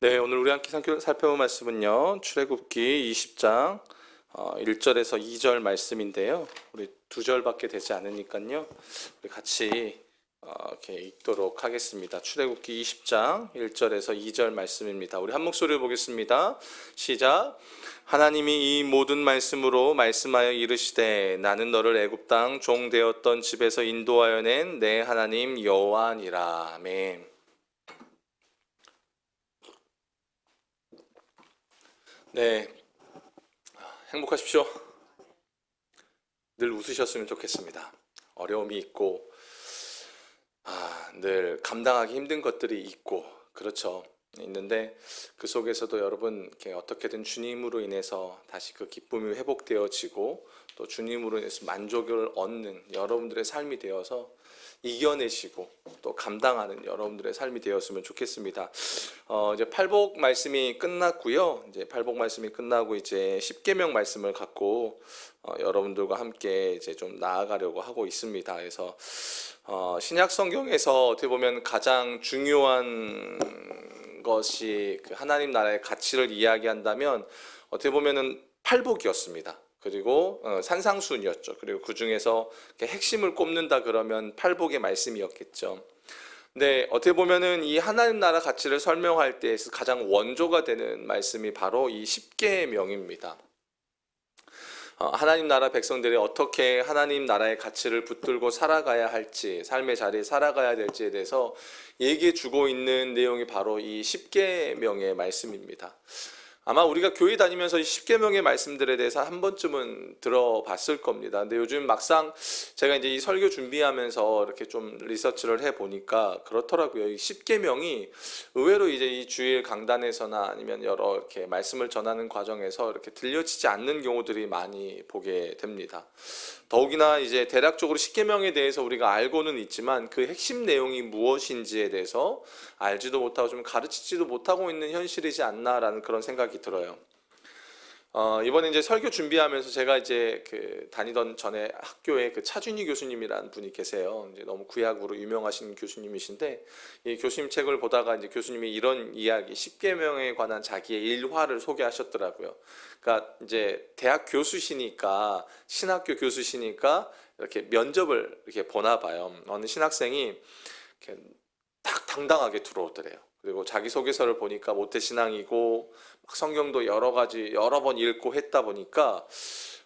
네, 오늘 우리 함께 살펴볼 말씀은요. 출애굽기 20장 1절에서 2절 말씀인데요. 우리 두 절밖에 되지 않으니까요. 우리 같이 이렇게 읽도록 하겠습니다. 출애굽기 20장 1절에서 2절 말씀입니다. 우리 한 목소리로 보겠습니다. 시작. 하나님이 이 모든 말씀으로 말씀하여 이르시되 나는 너를 애굽 땅 종 되었던 집에서 인도하여 낸 내 하나님 여호와니라. 아멘. 네, 행복하십시오. 늘 웃으셨으면 좋겠습니다. 어려움이 있고, 늘 감당하기 힘든 것들이 있고, 그렇죠. 있는데 그 속에서도 여러분 이렇게 어떻게든 주님으로 인해서 다시 그 기쁨이 회복되어지고 또 주님으로 인해서 만족을 얻는 여러분들의 삶이 되어서 이겨내시고 또 감당하는 여러분들의 삶이 되었으면 좋겠습니다. 이제 팔복 말씀이 끝났고요. 이제 팔복 말씀이 끝나고 이제 십계명 말씀을 갖고 여러분들과 함께 이제 좀 나아가려고 하고 있습니다. 그래서 신약 성경에서 어떻게 보면 가장 중요한 것이 그 하나님 나라의 가치를 이야기한다면 어떻게 보면은 팔복이었습니다. 그리고 산상수훈이었죠. 그리고 그 중에서 핵심을 꼽는다 그러면 팔복의 말씀이었겠죠. 근데 어떻게 보면은 이 하나님 나라 가치를 설명할 때 가장 원조가 되는 말씀이 바로 이 십계명입니다. 하나님 나라 백성들이 어떻게 하나님 나라의 가치를 붙들고 살아가야 할지, 삶의 자리에 살아가야 될지에 대해서 얘기해 주고 있는 내용이 바로 이 십계명의 말씀입니다. 아마 우리가 교회 다니면서 이 십계명의 말씀들에 대해서 한 번쯤은 들어봤을 겁니다. 근데 요즘 막상 제가 이제 이 설교 준비하면서 이렇게 좀 리서치를 해 보니까 그렇더라고요. 이 십계명이 의외로 이제 이 주일 강단에서나 아니면 여러 이렇게 말씀을 전하는 과정에서 이렇게 들려지지 않는 경우들이 많이 보게 됩니다. 더욱이나 이제 대략적으로 십계명에 대해서 우리가 알고는 있지만 그 핵심 내용이 무엇인지에 대해서 알지도 못하고 좀 가르치지도 못하고 있는 현실이지 않나라는 그런 생각이 들어요. 이번에 이제 설교 준비하면서 제가 이제 그 다니던 전에 학교에 그 차준희 교수님이라는 분이 계세요. 이제 너무 구약으로 유명하신 교수님이신데 이 교수님 책을 보다가 이제 교수님이 이런 이야기, 십계명에 관한 자기의 일화를 소개하셨더라고요. 그러니까 이제 대학 교수시니까 신학교 교수시니까 이렇게 면접을 이렇게 보나 봐요. 어느 신학생이 이렇게 딱 당당하게 들어오더래요. 그리고 자기소개서를 보니까 모태신앙이고 막 성경도 여러 가지 여러 번 읽고 했다 보니까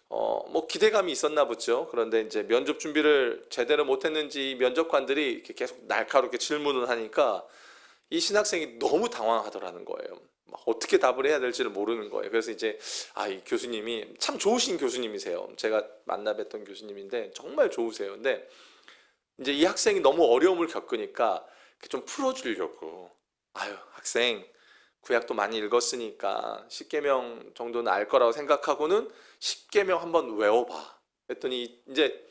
뭐 기대감이 있었나 보죠. 그런데 이제 면접 준비를 제대로 못했는지 면접관들이 이렇게 계속 날카롭게 질문을 하니까 이 신학생이 너무 당황하더라는 거예요. 막 어떻게 답을 해야 될지를 모르는 거예요. 그래서 이제 이 교수님이 참 좋으신 교수님이세요. 제가 만나 뵀던 교수님인데 정말 좋으세요. 근데 이제 이 학생이 너무 어려움을 겪으니까 좀 풀어주려고 학생 구약도 많이 읽었으니까 십계명 정도는 알 거라고 생각하고는 십계명 한번 외워봐. 그랬더니 이제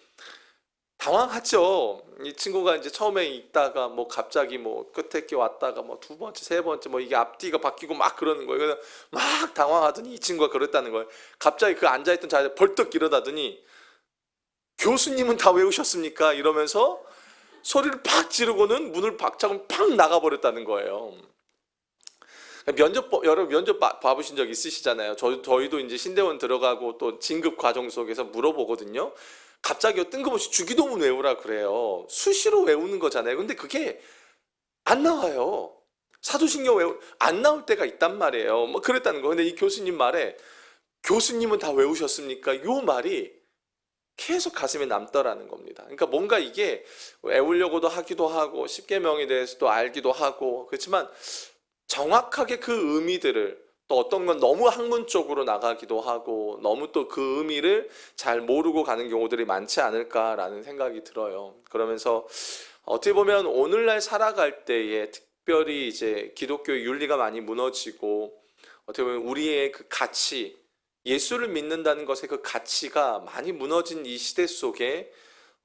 당황하죠. 이 친구가 이제 처음에 읽다가 뭐 갑자기 뭐 끝에 게 왔다가 뭐 두 번째, 세 번째 뭐 이게 앞뒤가 바뀌고 막 그러는 거예요. 그래서 막 당황하더니 이 친구가 그랬다는 거예요. 갑자기 그 앉아있던 자리에 벌떡 일어나더니 교수님은 다 외우셨습니까? 이러면서 소리를 팍 지르고는 문을 박차고 팍 나가버렸다는 거예요. 여러분 면접 봐보신 적 있으시잖아요. 저희도 이제 신대원 들어가고 또 진급 과정 속에서 물어보거든요. 갑자기 뜬금없이 주기도문 외우라 그래요. 수시로 외우는 거잖아요. 근데 그게 안 나와요. 사도신경 안 나올 때가 있단 말이에요. 뭐 그랬다는 거. 근데 이 교수님 말에 교수님은 다 외우셨습니까? 요 말이 계속 가슴에 남더라는 겁니다. 그러니까 뭔가 이게 외우려고도 하기도 하고 십계명에 대해서도 알기도 하고 그렇지만 정확하게 그 의미들을 또 어떤 건 너무 학문적으로 나가기도 하고 너무 또 그 의미를 잘 모르고 가는 경우들이 많지 않을까라는 생각이 들어요. 그러면서 어떻게 보면 오늘날 살아갈 때에 특별히 이제 기독교의 윤리가 많이 무너지고 어떻게 보면 우리의 그 가치, 예수를 믿는다는 것의 그 가치가 많이 무너진 이 시대 속에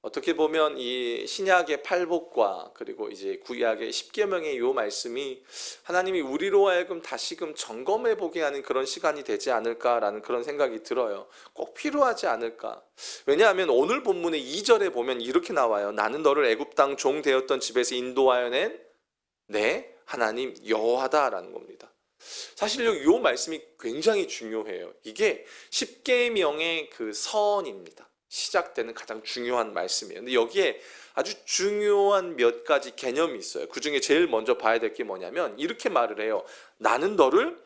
어떻게 보면 이 신약의 팔복과 그리고 이제 구약의 십계명의 요 말씀이 하나님이 우리로 하여금 다시금 점검해 보게 하는 그런 시간이 되지 않을까라는 그런 생각이 들어요. 꼭 필요하지 않을까. 왜냐하면 오늘 본문의 2절에 보면 이렇게 나와요. 나는 너를 애굽 땅 종 되었던 집에서 인도하여 낸 내 하나님 여호와다라는 겁니다. 사실 요 말씀이 굉장히 중요해요. 이게 십계명의 그 선입니다. 시작되는 가장 중요한 말씀이에요. 근데 여기에 아주 중요한 몇 가지 개념이 있어요. 그 중에 제일 먼저 봐야 될 게 뭐냐면 이렇게 말을 해요. 나는 너를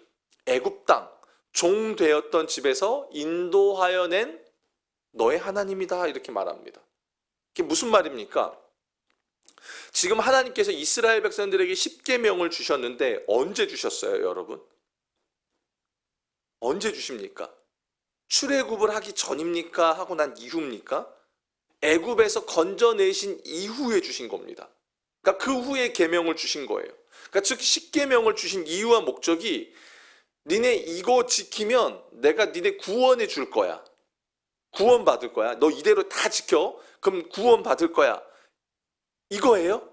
애굽 땅 종 되었던 집에서 인도하여 낸 너의 하나님이다, 이렇게 말합니다. 이게 무슨 말입니까? 지금 하나님께서 이스라엘 백성들에게 십계명을 주셨는데 언제 주셨어요, 여러분? 언제 주십니까? 출애굽을 하기 전입니까? 하고 난 이후입니까? 애굽에서 건져내신 이후에 주신 겁니다. 그러니까 그 후에 계명을 주신 거예요. 그러니까 즉 십계명을 주신 이유와 목적이 니네 이거 지키면 내가 니네 구원해 줄 거야. 구원 받을 거야. 너 이대로 다 지켜. 그럼 구원 받을 거야. 이거예요?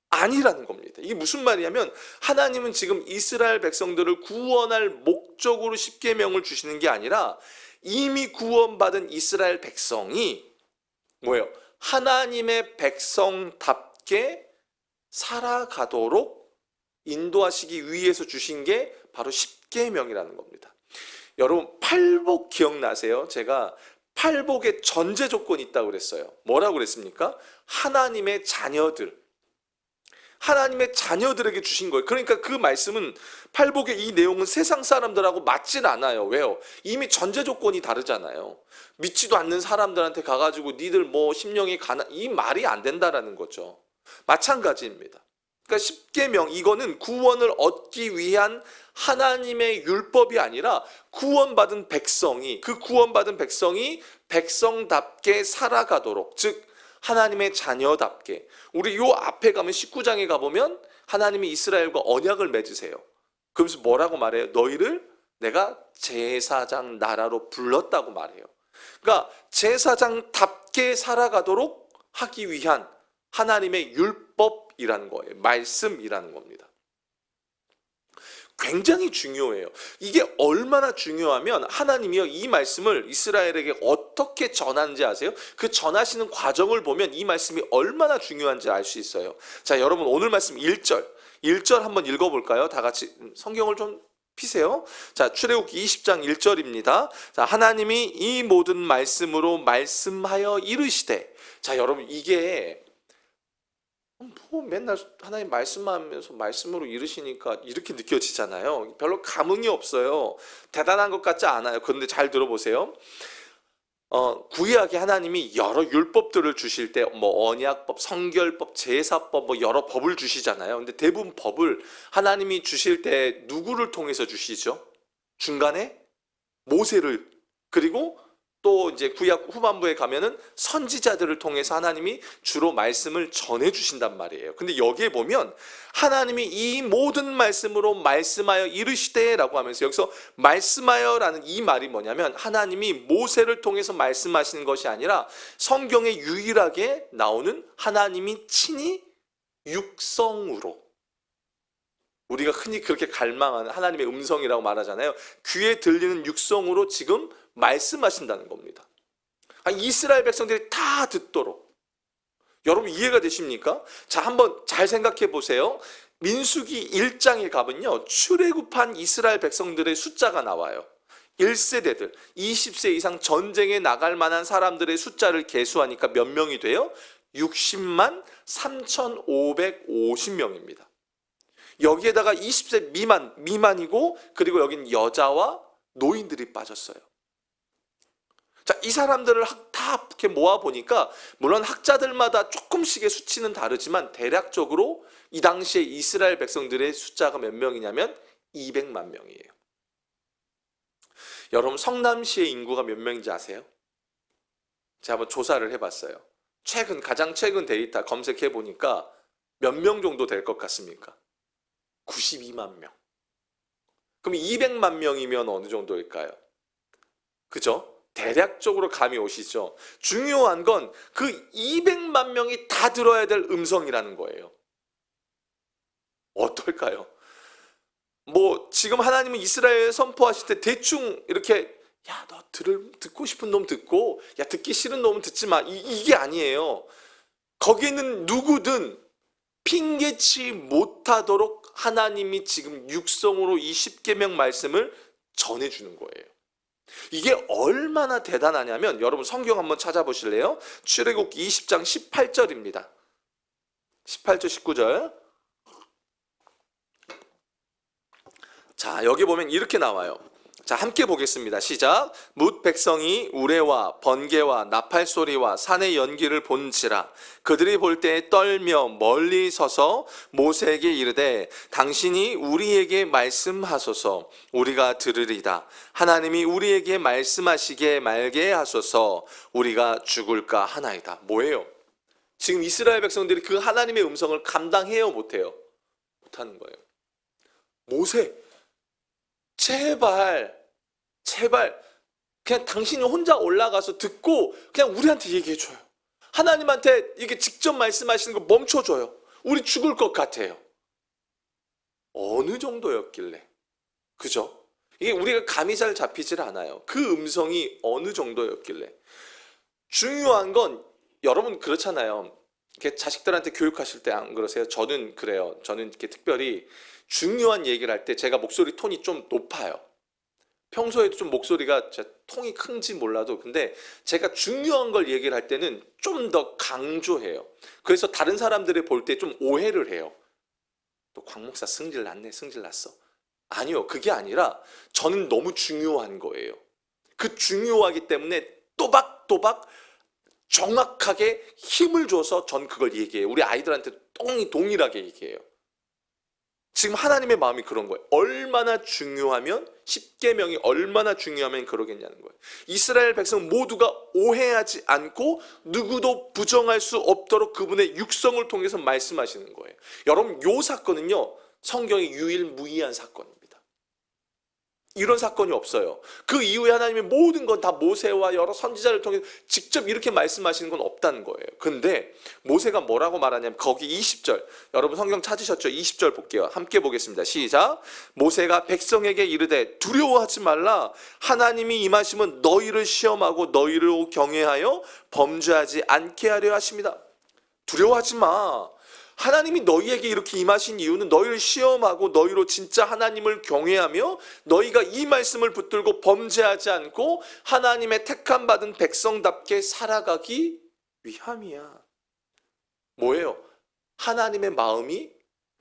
아니라는 겁니다. 이게 무슨 말이냐면 하나님은 지금 이스라엘 백성들을 구원할 목적으로 십계명을 주시는 게 아니라 이미 구원받은 이스라엘 백성이 뭐예요? 하나님의 백성답게 살아가도록 인도하시기 위해서 주신 게 바로 십계명이라는 겁니다. 여러분 팔복 기억나세요? 제가 팔복의 전제 조건이 있다고 그랬어요. 뭐라고 그랬습니까? 하나님의 자녀들에게 주신 거예요. 그러니까 그 말씀은 팔복의 이 내용은 세상 사람들하고 맞진 않아요. 왜요? 이미 전제 조건이 다르잖아요. 믿지도 않는 사람들한테 가가지고 니들 뭐 심령이 이 말이 안 된다라는 거죠. 마찬가지입니다. 그러니까 십계명 이거는 구원을 얻기 위한 하나님의 율법이 아니라 구원받은 백성이 백성답게 살아가도록, 즉 하나님의 자녀답게. 우리 요 앞에 가면 19장에 가보면 하나님이 이스라엘과 언약을 맺으세요. 그러면서 뭐라고 말해요? 너희를 내가 제사장 나라로 불렀다고 말해요. 그러니까 제사장답게 살아가도록 하기 위한 하나님의 율법이라는 거예요. 말씀이라는 겁니다. 굉장히 중요해요. 이게 얼마나 중요하면 하나님이요 이 말씀을 이스라엘에게 어떻게 전하는지 아세요? 그 전하시는 과정을 보면 이 말씀이 얼마나 중요한지 알 수 있어요. 자, 여러분 오늘 말씀 1절 한번 읽어볼까요? 다 같이 성경을 좀 피세요. 자, 출애굽기 20장 1절입니다. 자, 하나님이 이 모든 말씀으로 말씀하여 이르시되. 자, 여러분 이게 뭐 맨날 하나님 말씀하면서 말씀으로 이르시니까 이렇게 느껴지잖아요. 별로 감흥이 없어요. 대단한 것 같지 않아요. 그런데 잘 들어보세요. 구약에 하나님이 여러 율법들을 주실 때 뭐 언약법, 성결법, 제사법 뭐 여러 법을 주시잖아요. 근데 대부분 법을 하나님이 주실 때 누구를 통해서 주시죠? 중간에 모세를, 그리고 또 이제 구약 후반부에 가면은 선지자들을 통해서 하나님이 주로 말씀을 전해 주신단 말이에요. 근데 여기에 보면 하나님이 이 모든 말씀으로 말씀하여 이르시되라고 하면서 여기서 말씀하여라는 이 말이 뭐냐면 하나님이 모세를 통해서 말씀하시는 것이 아니라 성경에 유일하게 나오는 하나님이 친히 육성으로, 우리가 흔히 그렇게 갈망하는 하나님의 음성이라고 말하잖아요. 귀에 들리는 육성으로 지금 말씀하신다는 겁니다. 이스라엘 백성들이 다 듣도록. 여러분 이해가 되십니까? 자, 한번 잘 생각해 보세요. 민수기 1장에 가면요 출애굽한 이스라엘 백성들의 숫자가 나와요. 1세대들 20세 이상 전쟁에 나갈 만한 사람들의 숫자를 계수하니까 몇 명이 돼요? 60만 3,550명입니다. 여기에다가 20세 미만이고, 그리고 여긴 여자와 노인들이 빠졌어요. 자, 이 사람들을 다 이렇게 모아보니까 물론 학자들마다 조금씩의 수치는 다르지만 대략적으로 이 당시에 이스라엘 백성들의 숫자가 몇 명이냐면 200만 명이에요. 여러분 성남시의 인구가 몇 명인지 아세요? 제가 한번 조사를 해봤어요. 가장 최근 데이터 검색해 보니까 몇 명 정도 될 것 같습니까? 92만 명. 그럼 200만 명이면 어느 정도일까요? 그죠? 대략적으로 감이 오시죠? 중요한 건 그 200만 명이 다 들어야 될 음성이라는 거예요. 어떨까요? 뭐 지금 하나님은 이스라엘에 선포하실 때 대충 이렇게 야, 너 듣고 싶은 놈 듣고 야, 듣기 싫은 놈은 듣지 마. 이게 아니에요. 거기는 누구든 핑계치 못하도록 하나님이 지금 육성으로 이 십계명 말씀을 전해주는 거예요. 이게 얼마나 대단하냐면 여러분 성경 한번 찾아보실래요? 출애굽기 20장 18절입니다. 18절 19절. 자, 여기 보면 이렇게 나와요. 자, 함께 보겠습니다. 시작. 뭇 백성이 우레와 번개와 나팔 소리와 산의 연기를 본지라 그들이 볼 때 떨며 멀리 서서 모세에게 이르되 당신이 우리에게 말씀하소서 우리가 들으리다. 하나님이 우리에게 말씀하시게 말게 하소서 우리가 죽을까 하나이다. 뭐예요? 지금 이스라엘 백성들이 그 하나님의 음성을 감당해요, 못해요? 못하는 거예요. 모세, 제발 그냥 당신이 혼자 올라가서 듣고 그냥 우리한테 얘기해줘요. 하나님한테 이게 직접 말씀하시는 거 멈춰줘요. 우리 죽을 것 같아요. 어느 정도였길래? 그죠? 이게 우리가 감이 잘 잡히질 않아요. 그 음성이 어느 정도였길래? 중요한 건 여러분 그렇잖아요. 이렇게 자식들한테 교육하실 때 안 그러세요? 저는 그래요. 저는 이렇게 특별히 중요한 얘기를 할 때 제가 목소리 톤이 좀 높아요. 평소에도 좀 목소리가 통이 큰지 몰라도 근데 제가 중요한 걸 얘기를 할 때는 좀 더 강조해요. 그래서 다른 사람들이 볼 때 좀 오해를 해요. 또 광 목사 승질 났네, 승질 났어. 아니요, 그게 아니라 저는 너무 중요한 거예요. 그 중요하기 때문에 또박또박 정확하게 힘을 줘서 전 그걸 얘기해요. 우리 아이들한테 동일하게 얘기해요. 지금 하나님의 마음이 그런 거예요. 얼마나 중요하면 십계명이 얼마나 중요하면 그러겠냐는 거예요. 이스라엘 백성 모두가 오해하지 않고 누구도 부정할 수 없도록 그분의 육성을 통해서 말씀하시는 거예요. 여러분 이 사건은요 성경의 유일무이한 사건입니다. 이런 사건이 없어요. 그 이후에 하나님의 모든 건 다 모세와 여러 선지자를 통해 직접 이렇게 말씀하시는 건 없다는 거예요. 근데 모세가 뭐라고 말하냐면 거기 20절 여러분 성경 찾으셨죠? 20절 볼게요. 함께 보겠습니다. 시작. 모세가 백성에게 이르되 두려워하지 말라. 하나님이 임하시면 너희를 시험하고 너희를 경외하여 범죄하지 않게 하려 하십니다. 두려워하지 마. 하나님이 너희에게 이렇게 임하신 이유는 너희를 시험하고 너희로 진짜 하나님을 경외하며 너희가 이 말씀을 붙들고 범죄하지 않고 하나님의 택함 받은 백성답게 살아가기 위함이야. 뭐예요? 하나님의 마음이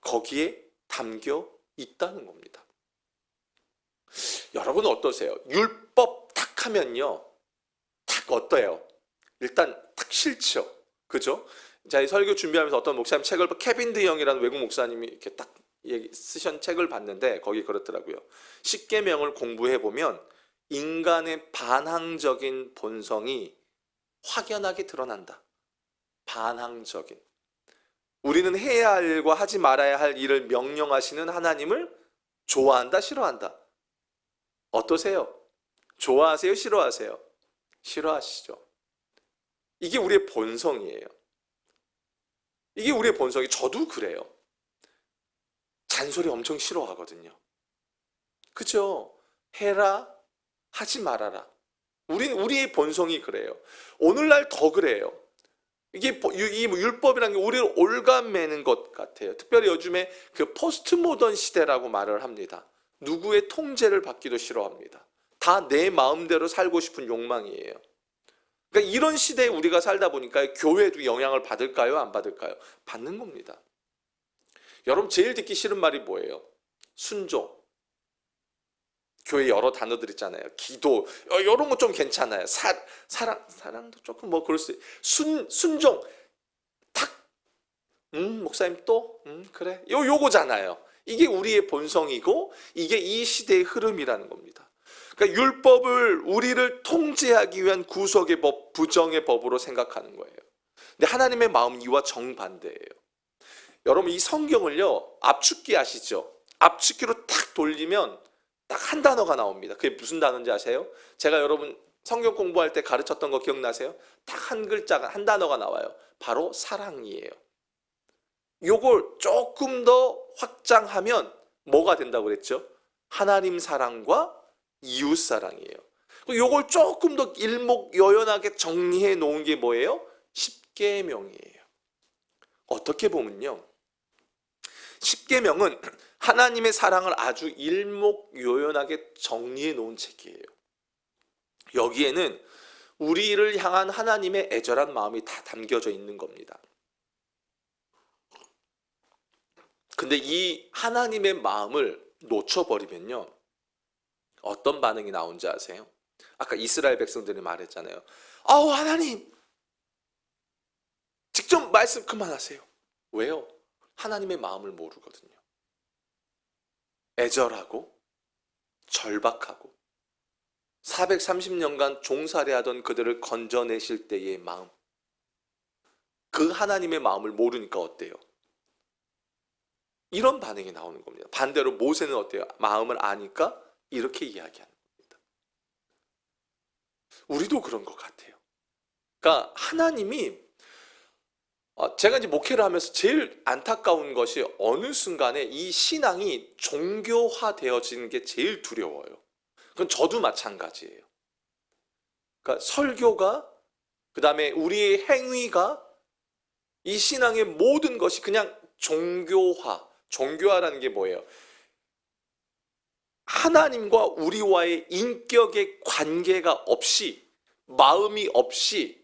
거기에 담겨 있다는 겁니다. 여러분은 어떠세요? 율법 탁 하면요 탁 어때요? 일단 탁 싫죠. 그죠? 자, 이 설교 준비하면서 어떤 목사님 책을 케빈 드 영이라는 외국 목사님이 이렇게 딱 쓰신 책을 봤는데 거기 그렇더라고요. 십계명을 공부해 보면 인간의 반항적인 본성이 확연하게 드러난다. 반항적인. 우리는 해야 할 일과 하지 말아야 할 일을 명령하시는 하나님을 좋아한다, 싫어한다? 어떠세요? 좋아하세요, 싫어하세요? 싫어하시죠. 이게 우리의 본성이에요. 이게 우리의 본성이 저도 그래요. 잔소리 엄청 싫어하거든요. 그죠? 해라, 하지 말아라. 우리의 본성이 그래요. 오늘날 더 그래요. 이게 이 율법이라는 게 우리를 올가매는 것 같아요. 특별히 요즘에 그 포스트 모던 시대라고 말을 합니다. 누구의 통제를 받기도 싫어합니다. 다 내 마음대로 살고 싶은 욕망이에요. 그러니까 이런 시대에 우리가 살다 보니까 교회도 영향을 받을까요? 안 받을까요? 받는 겁니다. 여러분 제일 듣기 싫은 말이 뭐예요? 순종. 교회 여러 단어들 있잖아요. 기도 이런 거 좀 괜찮아요. 사랑도 조금 뭐 그럴 수 있어요. 순종. 탁. 목사님 또? 그래. 요거잖아요. 이게 우리의 본성이고 이게 이 시대의 흐름이라는 겁니다. 그러니까 율법을 우리를 통제하기 위한 구속의 법, 부정의 법으로 생각하는 거예요. 근데 하나님의 마음은 이와 정반대예요. 여러분 이 성경을요 압축기 아시죠? 압축기로 탁 돌리면 딱 한 단어가 나옵니다. 그게 무슨 단어인지 아세요? 제가 여러분 성경 공부할 때 가르쳤던 거 기억나세요? 딱 한 글자가 한 단어가 나와요. 바로 사랑이에요. 요걸 조금 더 확장하면 뭐가 된다고 그랬죠? 하나님 사랑과 이웃 사랑이에요. 요걸 조금 더 일목요연하게 정리해 놓은 게 뭐예요? 십계명이에요. 어떻게 보면요 십계명은 하나님의 사랑을 아주 일목요연하게 정리해 놓은 책이에요. 여기에는 우리를 향한 하나님의 애절한 마음이 다 담겨져 있는 겁니다. 근데 이 하나님의 마음을 놓쳐버리면요, 어떤 반응이 나온지 아세요? 아까 이스라엘 백성들이 말했잖아요. 아우, 하나님 직접 말씀 그만하세요. 왜요? 하나님의 마음을 모르거든요. 애절하고 절박하고 430년간 종살이하던 그들을 건져내실 때의 마음, 그 하나님의 마음을 모르니까 어때요? 이런 반응이 나오는 겁니다. 반대로 모세는 어때요? 마음을 아니까 이렇게 이야기하는 겁니다. 우리도 그런 것 같아요. 그러니까 하나님이, 제가 이제 목회를 하면서 제일 안타까운 것이 어느 순간에 이 신앙이 종교화되어지는 게 제일 두려워요. 그건 저도 마찬가지예요. 그러니까 설교가, 그 다음에 우리의 행위가, 이 신앙의 모든 것이 그냥 종교화. 종교화라는 게 뭐예요? 하나님과 우리와의 인격의 관계가 없이, 마음이 없이,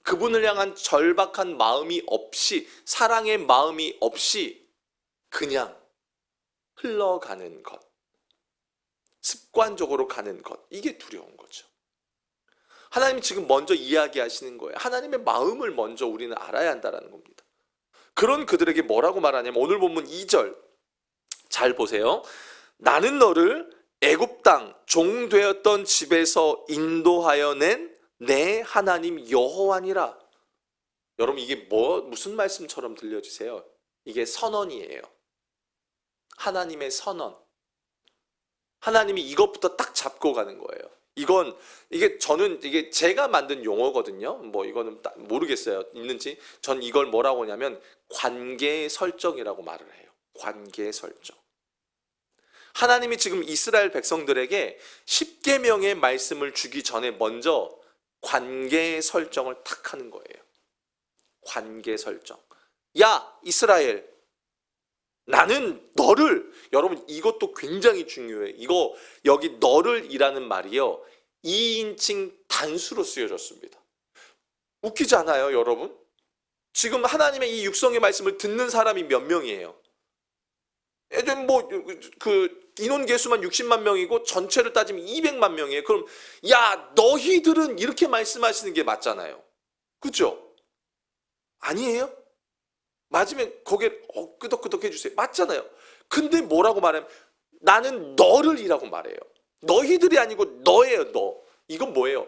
그분을 향한 절박한 마음이 없이, 사랑의 마음이 없이 그냥 흘러가는 것, 습관적으로 가는 것, 이게 두려운 거죠. 하나님이 지금 먼저 이야기하시는 거예요. 하나님의 마음을 먼저 우리는 알아야 한다는 겁니다. 그런 그들에게 뭐라고 말하냐면 오늘 본문 2절 잘 보세요. 나는 너를 애굽 땅 종되었던 집에서 인도하여 낸 내 하나님 여호와니라. 여러분, 이게 무슨 말씀처럼 들려주세요? 이게 선언이에요. 하나님의 선언. 하나님이 이것부터 딱 잡고 가는 거예요. 이게 제가 만든 용어거든요. 이거는 모르겠어요. 있는지. 전 이걸 뭐라고 하냐면 관계 설정이라고 말을 해요. 관계 설정. 하나님이 지금 이스라엘 백성들에게 십계명의 말씀을 주기 전에 먼저 관계 설정을 탁 하는 거예요. 관계 설정. 야, 이스라엘, 나는 너를, 여러분 이것도 굉장히 중요해요. 이거 여기 너를이라는 말이요, 2인칭 단수로 쓰여졌습니다. 웃기지 않아요, 여러분? 지금 하나님의 이 육성의 말씀을 듣는 사람이 몇 명이에요? 인원 개수만 60만 명이고 전체를 따지면 200만 명이에요. 그럼 야, 너희들은 이렇게 말씀하시는 게 맞잖아요. 그죠? 아니에요? 맞으면 거기에 끄덕끄덕 해주세요. 맞잖아요. 근데 뭐라고 말하면 나는 너를이라고 말해요. 너희들이 아니고 너예요. 너. 이건 뭐예요?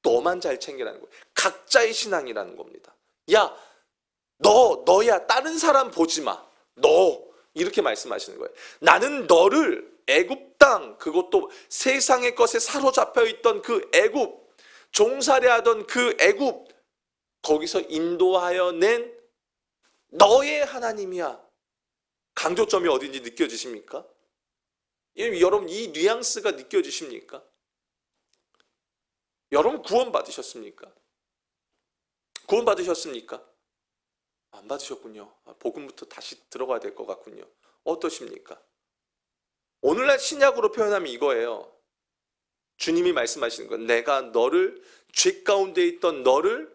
너만 잘 챙기라는 거예요. 각자의 신앙이라는 겁니다. 야, 너야. 다른 사람 보지 마. 너. 이렇게 말씀하시는 거예요. 나는 너를 애굽 땅, 그것도 세상의 것에 사로잡혀 있던 그 애굽, 종살이하던 그 애굽, 거기서 인도하여 낸 너의 하나님이야. 강조점이 어딘지 느껴지십니까? 여러분, 이 뉘앙스가 느껴지십니까? 여러분, 구원받으셨습니까? 구원받으셨습니까? 안 받으셨군요. 복음부터 다시 들어가야 될 것 같군요. 어떠십니까? 오늘날 신약으로 표현하면 이거예요. 주님이 말씀하시는 건 내가 너를, 죄 가운데 있던 너를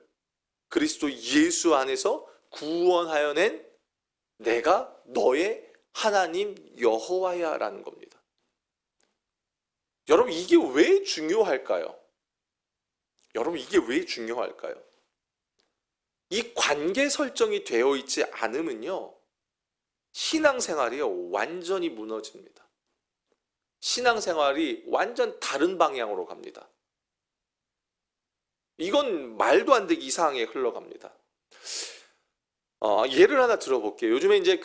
그리스도 예수 안에서 구원하여 낸 내가 너의 하나님 여호와야 라는 겁니다. 여러분, 이게 왜 중요할까요? 여러분, 이게 왜 중요할까요? 이 관계 설정이 되어 있지 않으면요, 신앙생활이요, 완전히 무너집니다. 신앙생활이 완전 다른 방향으로 갑니다. 이건 말도 안 되게 이상하게 흘러갑니다. 예를 하나 들어볼게요. 요즘에 이제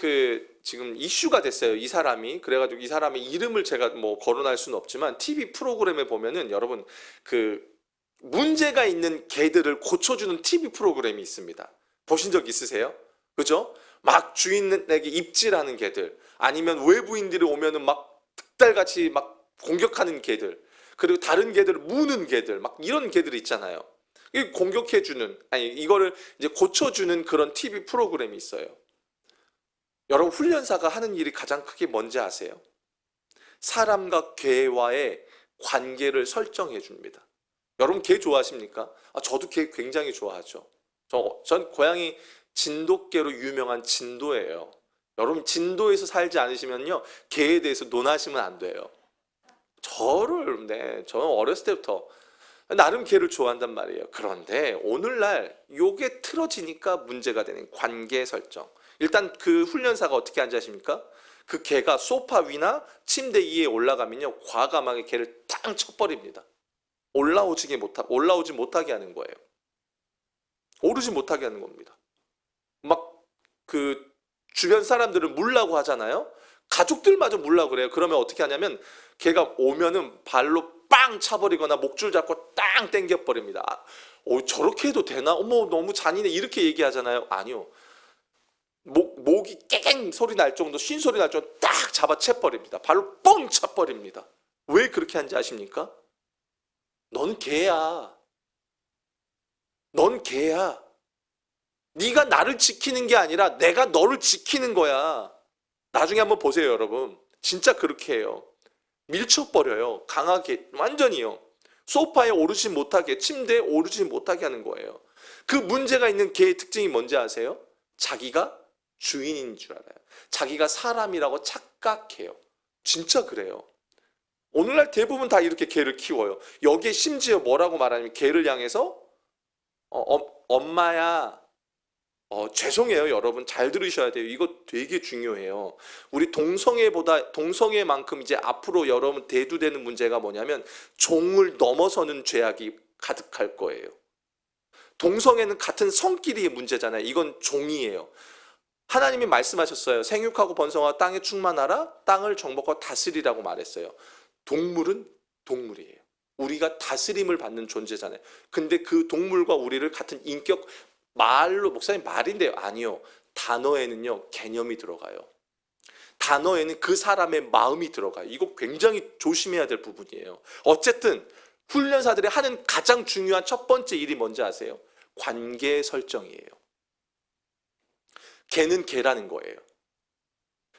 지금 이슈가 됐어요. 이 사람이. 그래가지고 이 사람의 이름을 제가 거론할 수는 없지만 TV 프로그램에 보면은 여러분 문제가 있는 개들을 고쳐주는 TV 프로그램이 있습니다. 보신 적 있으세요? 그죠? 막 주인에게 입질하는 개들, 아니면 외부인들이 오면은 막 득달같이 막 공격하는 개들, 그리고 다른 개들을 무는 개들, 막 이런 개들이 있잖아요. 공격해주는, 이거를 이제 고쳐주는 그런 TV 프로그램이 있어요. 여러분, 훈련사가 하는 일이 가장 크게 뭔지 아세요? 사람과 개와의 관계를 설정해 줍니다. 여러분, 개 좋아하십니까? 저도 개 굉장히 좋아하죠. 전 고향이 진돗개로 유명한 진도예요. 여러분, 진도에서 살지 않으시면요, 개에 대해서 논하시면 안 돼요. 저는 어렸을 때부터 나름 개를 좋아한단 말이에요. 그런데 오늘날 요게 틀어지니까 문제가 되는 관계 설정. 일단 그 훈련사가 어떻게 하는지 아십니까? 그 개가 소파 위나 침대 위에 올라가면요, 과감하게 개를 탕 쳐버립니다. 올라오지 못하게 하는 거예요. 오르지 못하게 하는 겁니다. 막 그 주변 사람들은 물라고 하잖아요. 가족들마저 물라고 그래요. 그러면 어떻게 하냐면 걔가 오면은 발로 빵 차버리거나 목줄 잡고 땅 땡겨버립니다. 저렇게 해도 되나? 어머, 너무 잔인해. 이렇게 얘기하잖아요. 아니요. 목이 깨갱 소리 날 정도, 쉰 소리 날 정도 딱 잡아 채버립니다. 발로 뻥 차버립니다. 왜 그렇게 하는지 아십니까? 넌 개야. 넌 개야. 네가 나를 지키는 게 아니라 내가 너를 지키는 거야. 나중에 한번 보세요, 여러분. 진짜 그렇게 해요. 밀쳐버려요. 강하게, 완전히요. 소파에 오르지 못하게, 침대에 오르지 못하게 하는 거예요. 그 문제가 있는 개의 특징이 뭔지 아세요? 자기가 주인인 줄 알아요. 자기가 사람이라고 착각해요. 진짜 그래요. 오늘날 대부분 다 이렇게 개를 키워요. 여기에 심지어 뭐라고 말하냐면 개를 향해서 엄마야, 죄송해요, 여러분. 잘 들으셔야 돼요. 이거 되게 중요해요. 우리 동성애만큼 이제 앞으로 여러분 대두되는 문제가 뭐냐면 종을 넘어서는 죄악이 가득할 거예요. 동성애는 같은 성끼리의 문제잖아요. 이건 종이에요. 하나님이 말씀하셨어요. 생육하고 번성하고 땅에 충만하라, 땅을 정복하고 다스리라고 말했어요. 동물은 동물이에요. 우리가 다스림을 받는 존재잖아요. 근데 그 동물과 우리를 같은 인격, 말로, 목사님 말인데요. 아니요. 단어에는요, 개념이 들어가요. 단어에는 그 사람의 마음이 들어가요. 이거 굉장히 조심해야 될 부분이에요. 어쨌든 훈련사들이 하는 가장 중요한 첫 번째 일이 뭔지 아세요? 관계 설정이에요. 개는 개라는 거예요.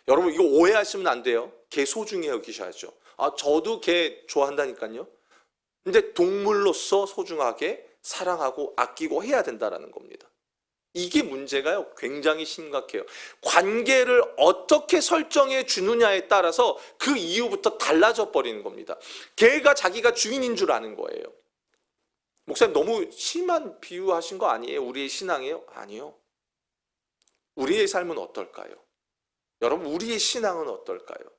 여러분, 이거 오해하시면 안 돼요. 개 소중히 여기셔야죠. 저도 개 좋아한다니까요. 근데 동물로서 소중하게 사랑하고 아끼고 해야 된다는 겁니다. 이게 문제가요, 굉장히 심각해요. 관계를 어떻게 설정해 주느냐에 따라서 그 이후부터 달라져 버리는 겁니다. 개가 자기가 주인인 줄 아는 거예요. 목사님, 너무 심한 비유하신 거 아니에요? 우리의 신앙이에요? 아니요. 우리의 삶은 어떨까요? 여러분, 우리의 신앙은 어떨까요?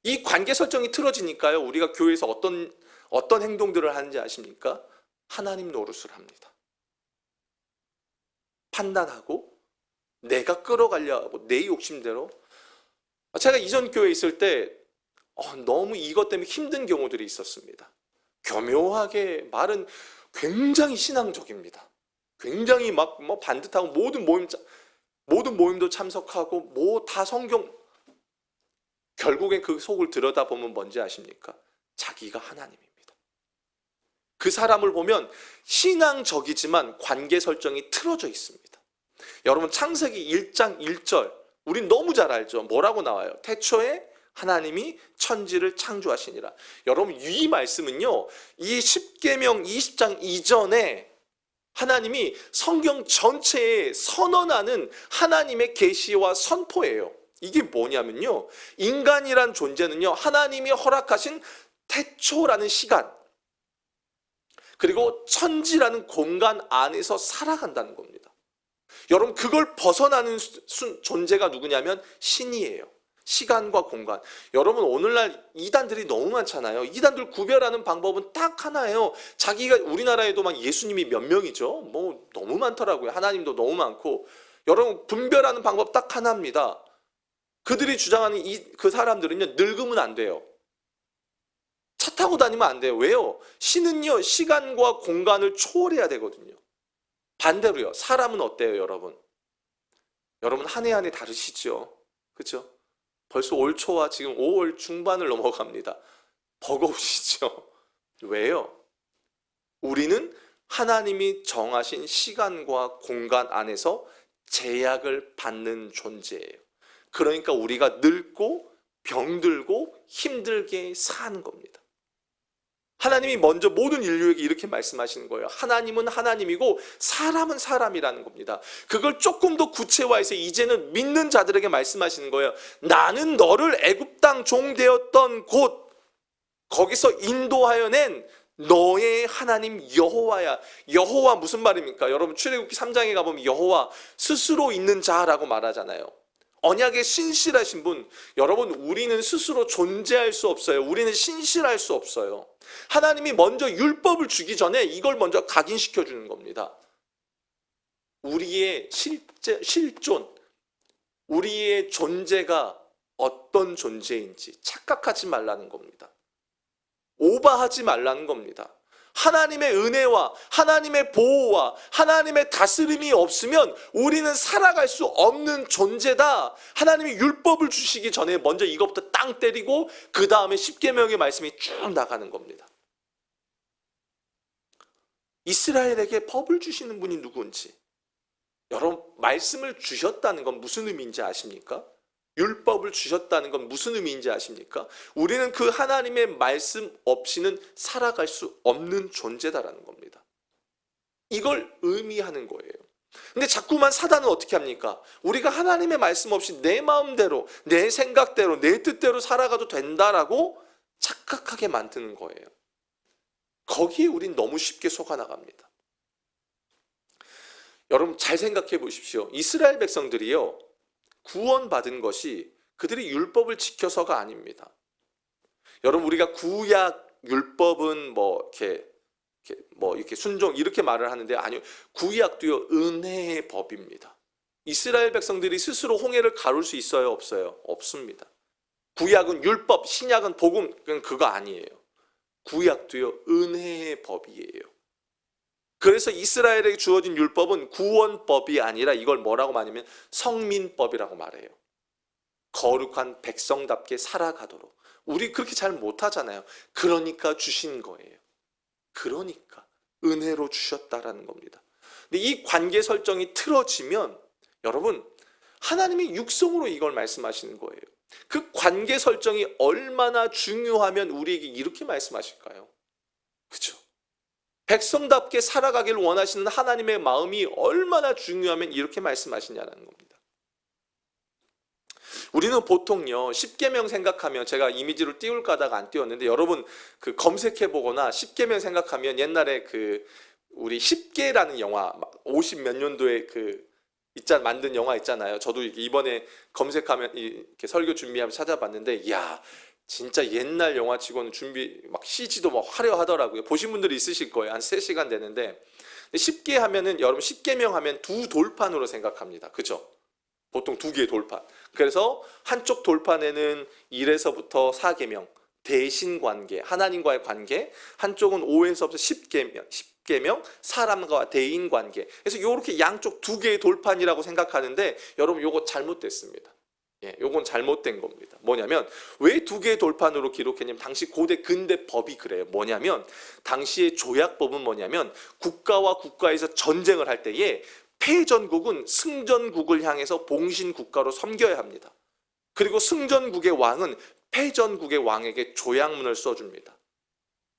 이 관계 설정이 틀어지니까요, 우리가 교회에서 어떤 행동들을 하는지 아십니까? 하나님 노릇을 합니다. 판단하고 내가 끌어가려 하고 내 욕심대로. 제가 이전 교회에 있을 때 너무 이것 때문에 힘든 경우들이 있었습니다. 교묘하게 말은 굉장히 신앙적입니다. 굉장히 막 반듯하고 모든 모임도 참석하고 뭐 다 성경. 결국엔 그 속을 들여다보면 뭔지 아십니까? 자기가 하나님입니다. 그 사람을 보면 신앙적이지만 관계 설정이 틀어져 있습니다. 여러분, 창세기 1장 1절 우린 너무 잘 알죠. 뭐라고 나와요? 태초에 하나님이 천지를 창조하시니라. 여러분, 이 말씀은요, 이 10계명 20장 이전에 하나님이 성경 전체에 선언하는 하나님의 계시와 선포예요. 이게 뭐냐면요, 인간이란 존재는요, 하나님이 허락하신 태초라는 시간, 그리고 천지라는 공간 안에서 살아간다는 겁니다. 여러분, 그걸 벗어나는 존재가 누구냐면 신이에요. 시간과 공간. 여러분, 오늘날 이단들이 너무 많잖아요. 이단들 구별하는 방법은 딱 하나예요. 우리나라에도 막 예수님이 몇 명이죠? 뭐 너무 많더라고요. 하나님도 너무 많고. 여러분, 분별하는 방법 딱 하나입니다. 그들이 주장하는 그 사람들은요, 늙으면 안 돼요. 차 타고 다니면 안 돼요. 왜요? 신은요, 시간과 공간을 초월해야 되거든요. 반대로요, 사람은 어때요, 여러분? 여러분, 한 해 한 해 다르시죠? 그렇죠? 벌써 올 초와 지금 5월 중반을 넘어갑니다. 버거우시죠? 왜요? 우리는 하나님이 정하신 시간과 공간 안에서 제약을 받는 존재예요. 그러니까 우리가 늙고 병들고 힘들게 사는 겁니다. 하나님이 먼저 모든 인류에게 이렇게 말씀하시는 거예요. 하나님은 하나님이고 사람은 사람이라는 겁니다. 그걸 조금 더 구체화해서 이제는 믿는 자들에게 말씀하시는 거예요. 나는 너를 애굽 땅 종 되었던 곳, 거기서 인도하여 낸 너의 하나님 여호와야. 여호와 무슨 말입니까? 여러분 출애굽기 3장에 가보면 여호와 스스로 있는 자라고 말하잖아요. 언약에 신실하신 분. 여러분, 우리는 스스로 존재할 수 없어요. 우리는 신실할 수 없어요. 하나님이 먼저 율법을 주기 전에 이걸 먼저 각인시켜 주는 겁니다. 우리의 실존, 우리의 존재가 어떤 존재인지 착각하지 말라는 겁니다. 오버하지 말라는 겁니다. 하나님의 은혜와 하나님의 보호와 하나님의 다스림이 없으면 우리는 살아갈 수 없는 존재다. 하나님이 율법을 주시기 전에 먼저 이것부터 땅 때리고 그 다음에 십계명의 말씀이 쭉 나가는 겁니다. 이스라엘에게 법을 주시는 분이 누구인지, 여러분 말씀을 주셨다는 건 무슨 의미인지 아십니까? 율법을 주셨다는 건 무슨 의미인지 아십니까? 우리는 그 하나님의 말씀 없이는 살아갈 수 없는 존재다라는 겁니다. 이걸 의미하는 거예요. 근데 자꾸만 사단은 어떻게 합니까? 우리가 하나님의 말씀 없이 내 마음대로, 내 생각대로, 내 뜻대로 살아가도 된다라고 착각하게 만드는 거예요. 거기에 우린 너무 쉽게 속아나갑니다. 여러분 잘 생각해 보십시오. 이스라엘 백성들이요, 구원받은 것이 그들이 율법을 지켜서가 아닙니다. 여러분 우리가 구약 율법은 이렇게 순종 이렇게 말을 하는데 아니요, 구약도요 은혜의 법입니다. 이스라엘 백성들이 스스로 홍해를 가를 수 있어요, 없어요? 없습니다. 구약은 율법, 신약은 복음, 그거 아니에요. 구약도요 은혜의 법이에요. 그래서 이스라엘에게 주어진 율법은 구원법이 아니라 이걸 뭐라고 말하냐면 성민법이라고 말해요. 거룩한 백성답게 살아가도록. 우리 그렇게 잘 못하잖아요. 그러니까 주신 거예요. 그러니까 은혜로 주셨다라는 겁니다. 근데 이 관계 설정이 틀어지면 여러분 하나님이 육성으로 이걸 말씀하시는 거예요. 그 관계 설정이 얼마나 중요하면 우리에게 이렇게 말씀하실까요? 그렇죠? 백성답게 살아가기를 원하시는 하나님의 마음이 얼마나 중요하면 이렇게 말씀하시냐는 겁니다. 우리는 보통요 십계명 생각하면, 제가 이미지를 띄울까 하다가 안 띄웠는데 여러분 그 검색해 보거나 십계명 생각하면 옛날에 그 우리 십계라는 영화 50 몇 년도에 만든 영화 있잖아요. 저도 이번에 검색하면 이렇게 설교 준비하면서 찾아봤는데 이야 진짜 옛날 영화치고는 준비 막 CG도 막 화려하더라고요. 보신 분들이 있으실 거예요. 한 3시간 되는데 쉽게 하면은 여러분 십계명 하면 두 돌판으로 생각합니다. 그죠? 보통 2개의 돌판. 그래서 한쪽 돌판에는 1에서부터 4계명 대신관계, 하나님과의 관계, 한쪽은 5에서부터 10계명 사람과 대인관계. 그래서 이렇게 양쪽 2개의 돌판이라고 생각하는데 여러분 요거 잘못됐습니다. 요건 잘못된 겁니다. 뭐냐면 왜 2개의 돌판으로 기록했냐면 당시 고대 근대 법이 그래요. 뭐냐면 당시의 조약법은 뭐냐면 국가와 국가에서 전쟁을 할 때에 패전국은 승전국을 향해서 봉신국가로 섬겨야 합니다. 그리고 승전국의 왕은 패전국의 왕에게 조약문을 써줍니다.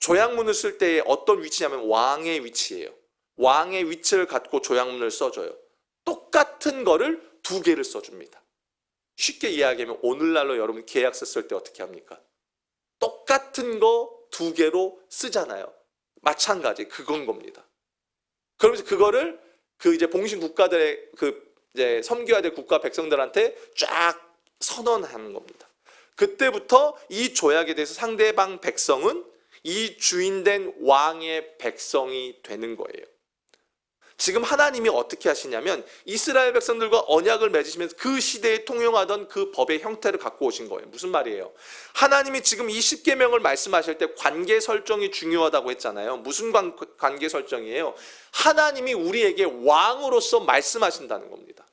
조약문을 쓸 때에 어떤 위치냐면 왕의 위치예요. 왕의 위치를 갖고 조약문을 써줘요. 똑같은 거를 2개를 써줍니다. 쉽게 이야기하면 오늘날로 여러분 계약서 쓸 때 어떻게 합니까? 똑같은 거 2개로 쓰잖아요. 마찬가지 그건 겁니다. 그러면서 그거를 이제 봉신 국가들의 이제 섬겨야 될 국가 백성들한테 쫙 선언하는 겁니다. 그때부터 이 조약에 대해서 상대방 백성은 이 주인된 왕의 백성이 되는 거예요. 지금 하나님이 어떻게 하시냐면 이스라엘 백성들과 언약을 맺으시면서 그 시대에 통용하던 그 법의 형태를 갖고 오신 거예요. 무슨 말이에요? 하나님이 지금 이 십계명을 말씀하실 때 관계 설정이 중요하다고 했잖아요. 무슨 관계 설정이에요? 하나님이 우리에게 왕으로서 말씀하신다는 겁니다.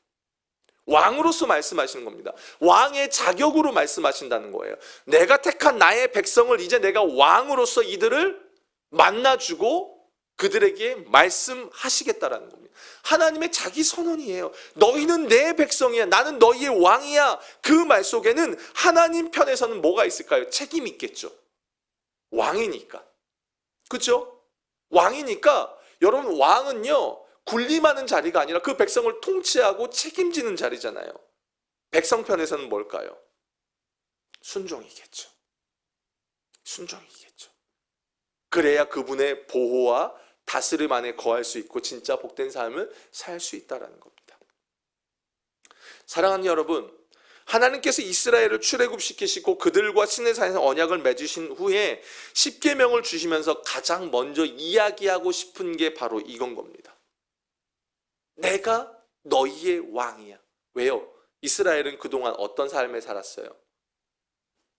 왕으로서 말씀하시는 겁니다. 왕의 자격으로 말씀하신다는 거예요. 내가 택한 나의 백성을 이제 내가 왕으로서 이들을 만나주고 그들에게 말씀하시겠다라는 겁니다. 하나님의 자기 선언이에요. 너희는 내 백성이야. 나는 너희의 왕이야. 그 말 속에는 하나님 편에서는 뭐가 있을까요? 책임이 있겠죠. 왕이니까. 그렇죠? 왕이니까 여러분, 왕은요 군림하는 자리가 아니라 그 백성을 통치하고 책임지는 자리잖아요. 백성 편에서는 뭘까요? 순종이겠죠. 순종이겠죠. 그래야 그분의 보호와 다스림 안에 거할 수 있고 진짜 복된 삶을 살 수 있다는 겁니다. 사랑하는 여러분, 하나님께서 이스라엘을 출애굽시키시고 그들과 시내산에서 언약을 맺으신 후에 십계명을 주시면서 가장 먼저 이야기하고 싶은 게 바로 이건 겁니다. 내가 너희의 왕이야. 왜요? 이스라엘은 그동안 어떤 삶을 살았어요?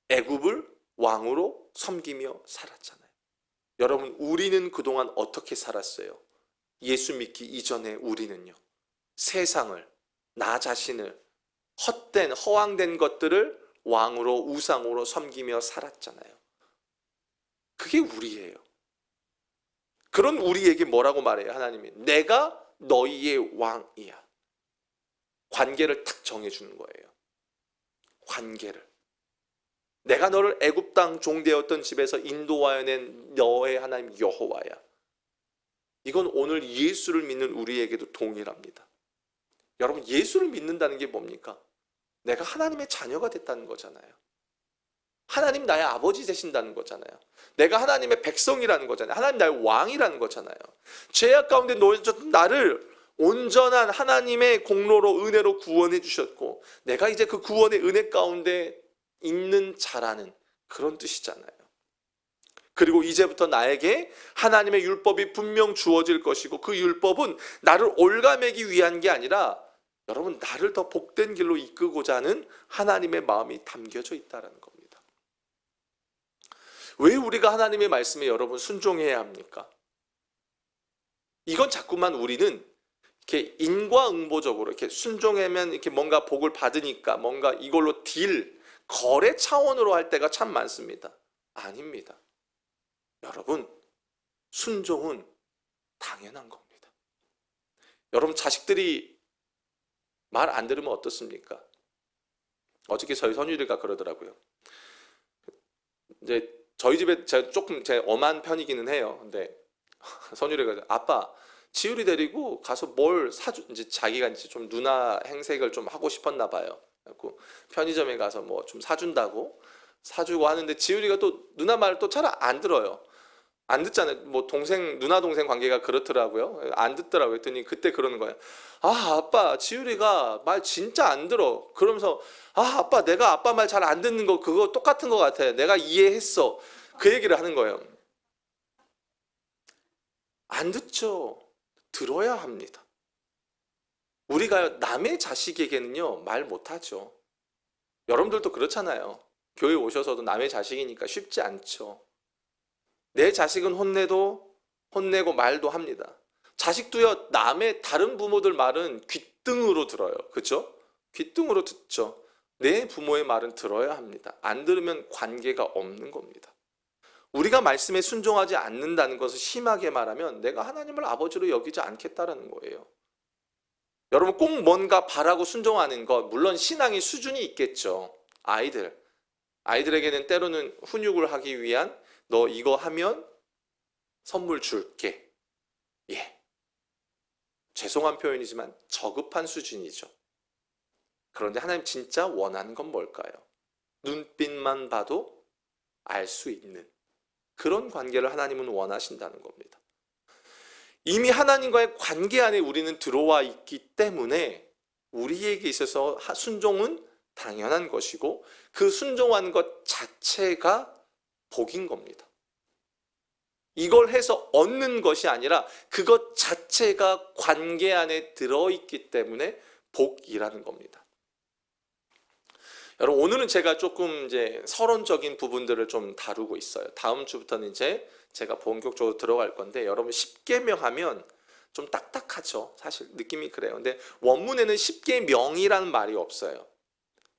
애굽을 왕으로 섬기며 살았잖아요. 여러분, 우리는 그동안 어떻게 살았어요? 예수 믿기 이전에 우리는요, 세상을, 나 자신을, 헛된 허황된 것들을 왕으로 우상으로 섬기며 살았잖아요. 그게 우리예요. 그런 우리에게 뭐라고 말해요? 하나님이 내가 너희의 왕이야. 관계를 탁 정해주는 거예요. 관계를. 내가 너를 애굽 땅 종되었던 집에서 인도하여 낸 너의 하나님 여호와야. 이건 오늘 예수를 믿는 우리에게도 동일합니다. 여러분, 예수를 믿는다는 게 뭡니까? 내가 하나님의 자녀가 됐다는 거잖아요. 하나님 나의 아버지 되신다는 거잖아요. 내가 하나님의 백성이라는 거잖아요. 하나님 나의 왕이라는 거잖아요. 죄악 가운데 놓여졌던 나를 온전한 하나님의 공로로 은혜로 구원해 주셨고 내가 이제 그 구원의 은혜 가운데 있는 자라는 그런 뜻이잖아요. 그리고 이제부터 나에게 하나님의 율법이 분명 주어질 것이고 그 율법은 나를 올가매기 위한 게 아니라 여러분, 나를 더 복된 길로 이끌고자 하는 하나님의 마음이 담겨져 있다는 겁니다. 왜 우리가 하나님의 말씀에 여러분 순종해야 합니까? 이건 자꾸만 우리는 이렇게 인과응보적으로 이렇게 순종하면 이렇게 뭔가 복을 받으니까 뭔가 이걸로 거래 차원으로 할 때가 참 많습니다. 아닙니다. 여러분, 순종은 당연한 겁니다. 여러분, 자식들이 말 안 들으면 어떻습니까? 어저께 저희 선율이가 그러더라고요. 이제 저희 집에 제가 조금 엄한 편이기는 해요. 근데 선율이가 아빠, 지율이 데리고 가서 뭘 이제 자기가 이제 좀 누나 행색을 좀 하고 싶었나 봐요. 그래서 편의점에 가서 뭐 좀 사준다고 사주고 하는데 지율이가 또 누나 말을 또 잘 안 들어요. 안 듣잖아요. 뭐 누나 동생 관계가 그렇더라고요. 안 듣더라고요. 했더니 그때 그러는 거예요. 아, 아빠, 지율이가 말 진짜 안 들어. 그러면서 아빠, 내가 아빠 말 잘 안 듣는 거 그거 똑같은 거 같아. 내가 이해했어. 그 얘기를 하는 거예요. 안 듣죠. 들어야 합니다. 우리가 남의 자식에게는요 말 못하죠. 여러분들도 그렇잖아요. 교회 오셔서도 남의 자식이니까 쉽지 않죠. 내 자식은 혼내고 말도 합니다. 자식도요, 남의 다른 부모들 말은 귓등으로 들어요. 그렇죠? 귓등으로 듣죠. 내 부모의 말은 들어야 합니다. 안 들으면 관계가 없는 겁니다. 우리가 말씀에 순종하지 않는다는 것을 심하게 말하면 내가 하나님을 아버지로 여기지 않겠다라는 거예요. 여러분, 꼭 뭔가 바라고 순종하는 것, 물론 신앙의 수준이 있겠죠. 아이들에게는 때로는 훈육을 하기 위한 너 이거 하면 선물 줄게. 예. 죄송한 표현이지만 저급한 수준이죠. 그런데 하나님 진짜 원하는 건 뭘까요? 눈빛만 봐도 알 수 있는 그런 관계를 하나님은 원하신다는 겁니다. 이미 하나님과의 관계 안에 우리는 들어와 있기 때문에 우리에게 있어서 순종은 당연한 것이고 그 순종하는 것 자체가 복인 겁니다. 이걸 해서 얻는 것이 아니라 그것 자체가 관계 안에 들어있기 때문에 복이라는 겁니다. 여러분, 오늘은 제가 조금 이제 서론적인 부분들을 좀 다루고 있어요. 다음 주부터는 이제 제가 본격적으로 들어갈 건데 여러분, 십계명 하면 좀 딱딱하죠. 사실 느낌이 그래요. 근데 원문에는 십계명이라는 말이 없어요.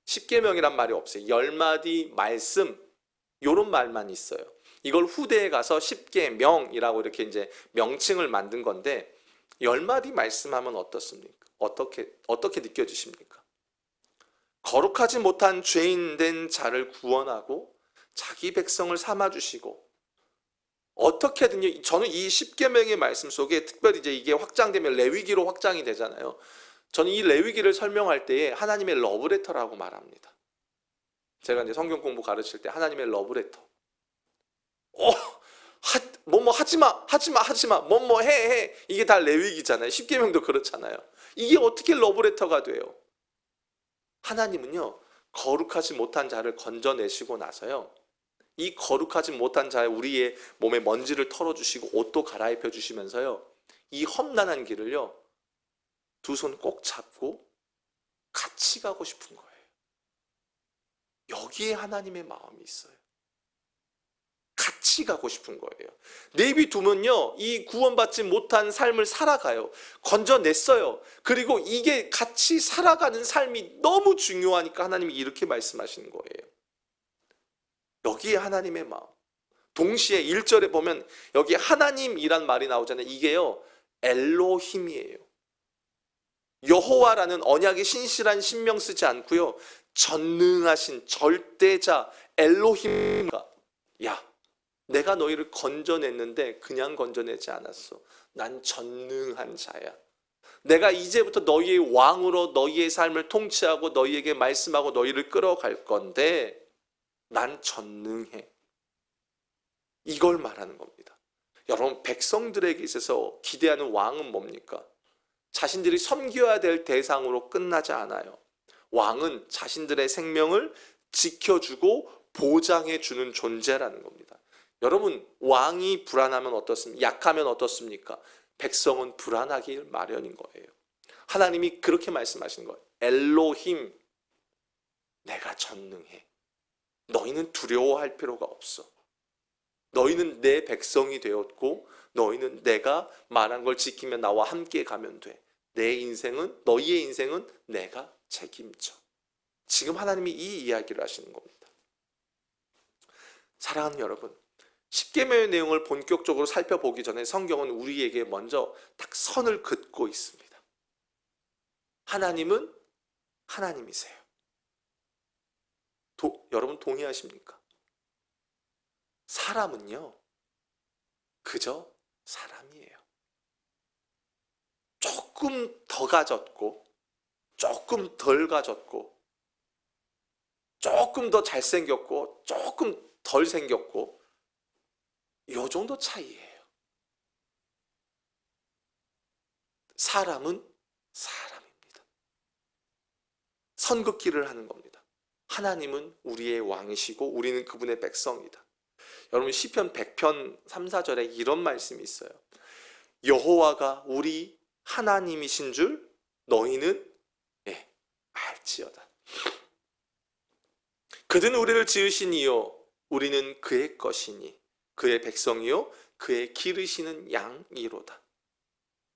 십계명이란 말이 없어요. 10마디 말씀 이런 말만 있어요. 이걸 후대에 가서 십계명이라고 이렇게 이제 명칭을 만든 건데, 10마디 말씀하면 어떻습니까? 어떻게 느껴지십니까? 거룩하지 못한 죄인 된 자를 구원하고 자기 백성을 삼아 주시고, 어떻게든요. 저는 이 십계명의 말씀 속에 특별히 이제 이게 확장되면 레위기로 확장이 되잖아요. 저는 이 레위기를 설명할 때에 하나님의 러브레터라고 말합니다. 제가 이제 성경 공부 가르칠 때 하나님의 러브레터. 뭐뭐 하지마, 뭐뭐 해. 이게 다 레위기잖아요. 십계명도 그렇잖아요. 이게 어떻게 러브레터가 돼요? 하나님은요, 거룩하지 못한 자를 건져내시고 나서요, 이 거룩하지 못한 자의 우리의 몸에 먼지를 털어주시고 옷도 갈아입혀 주시면서요, 이 험난한 길을요, 두 손 꼭 잡고 같이 가고 싶은 거예요. 여기에 하나님의 마음이 있어요. 같이 가고 싶은 거예요. 내비두면요, 이 구원받지 못한 삶을 살아가요. 건져냈어요. 그리고 이게 같이 살아가는 삶이 너무 중요하니까 하나님이 이렇게 말씀하시는 거예요. 여기에 하나님의 마음. 동시에 1절에 보면 여기 하나님이란 말이 나오잖아요. 이게요, 엘로힘이에요. 여호와라는 언약의 신실한 신명 쓰지 않고요, 전능하신 절대자 엘로힘과, 야, 내가 너희를 건져냈는데 그냥 건져내지 않았어. 난 전능한 자야. 내가 이제부터 너희의 왕으로 너희의 삶을 통치하고 너희에게 말씀하고 너희를 끌어갈 건데 난 전능해. 이걸 말하는 겁니다. 여러분, 백성들에게 있어서 기대하는 왕은 뭡니까? 자신들이 섬겨야 될 대상으로 끝나지 않아요. 왕은 자신들의 생명을 지켜주고 보장해주는 존재라는 겁니다. 여러분, 왕이 불안하면 어떻습니까? 약하면 어떻습니까? 백성은 불안하길 마련인 거예요. 하나님이 그렇게 말씀하시는 거예요. 엘로힘, 내가 전능해. 너희는 두려워할 필요가 없어. 너희는 내 백성이 되었고 너희는 내가 말한 걸 지키면 나와 함께 가면 돼. 내 인생은, 너희의 인생은 내가 책임져. 지금 하나님이 이 이야기를 하시는 겁니다. 사랑하는 여러분, 십계명의 내용을 본격적으로 살펴보기 전에 성경은 우리에게 먼저 딱 선을 긋고 있습니다. 하나님은 하나님이세요. 여러분 동의하십니까? 사람은요, 그저 사람이에요. 조금 더 가졌고 조금 덜 가졌고 조금 더 잘생겼고 조금 덜 생겼고 요 정도 차이예요. 사람은 사람입니다. 선긋기를 하는 겁니다. 하나님은 우리의 왕이시고 우리는 그분의 백성이다. 여러분, 시편 100편 3, 4절에 이런 말씀이 있어요. 여호와가 우리 하나님이신 줄 너희는 알지어다. 그는 우리를 지으시니요 우리는 그의 것이니 그의 백성이요 그의 기르시는 양이로다.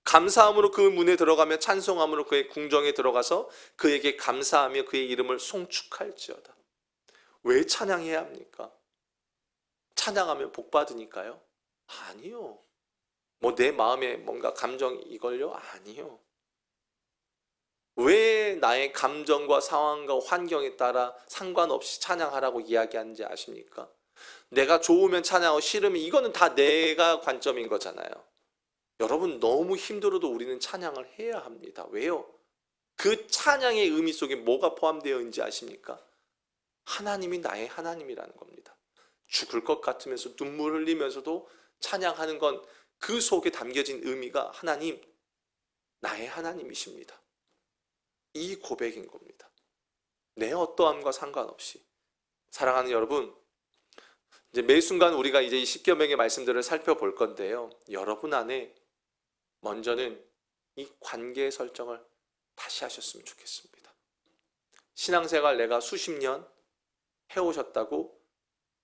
감사함으로 그 문에 들어가며 찬송함으로 그의 궁정에 들어가서 그에게 감사하며 그의 이름을 송축할지어다. 왜 찬양해야 합니까? 찬양하면 복 받으니까요? 아니요. 뭐 내 마음에 뭔가 감정이 이걸요? 아니요. 왜 나의 감정과 상황과 환경에 따라 상관없이 찬양하라고 이야기하는지 아십니까? 내가 좋으면 찬양하고 싫으면 이거는 다 내가 관점인 거잖아요. 여러분, 너무 힘들어도 우리는 찬양을 해야 합니다. 왜요? 그 찬양의 의미 속에 뭐가 포함되어 있는지 아십니까? 하나님이 나의 하나님이라는 겁니다. 죽을 것 같으면서 눈물 흘리면서도 찬양하는 건 그 속에 담겨진 의미가 하나님, 나의 하나님이십니다. 이 고백인 겁니다. 내 어떠함과 상관없이. 사랑하는 여러분, 이제 매 순간 우리가 이제 이 십계명의 말씀들을 살펴볼 건데요. 여러분 안에 먼저는 이 관계 설정을 다시 하셨으면 좋겠습니다. 신앙생활 내가 수십 년 해오셨다고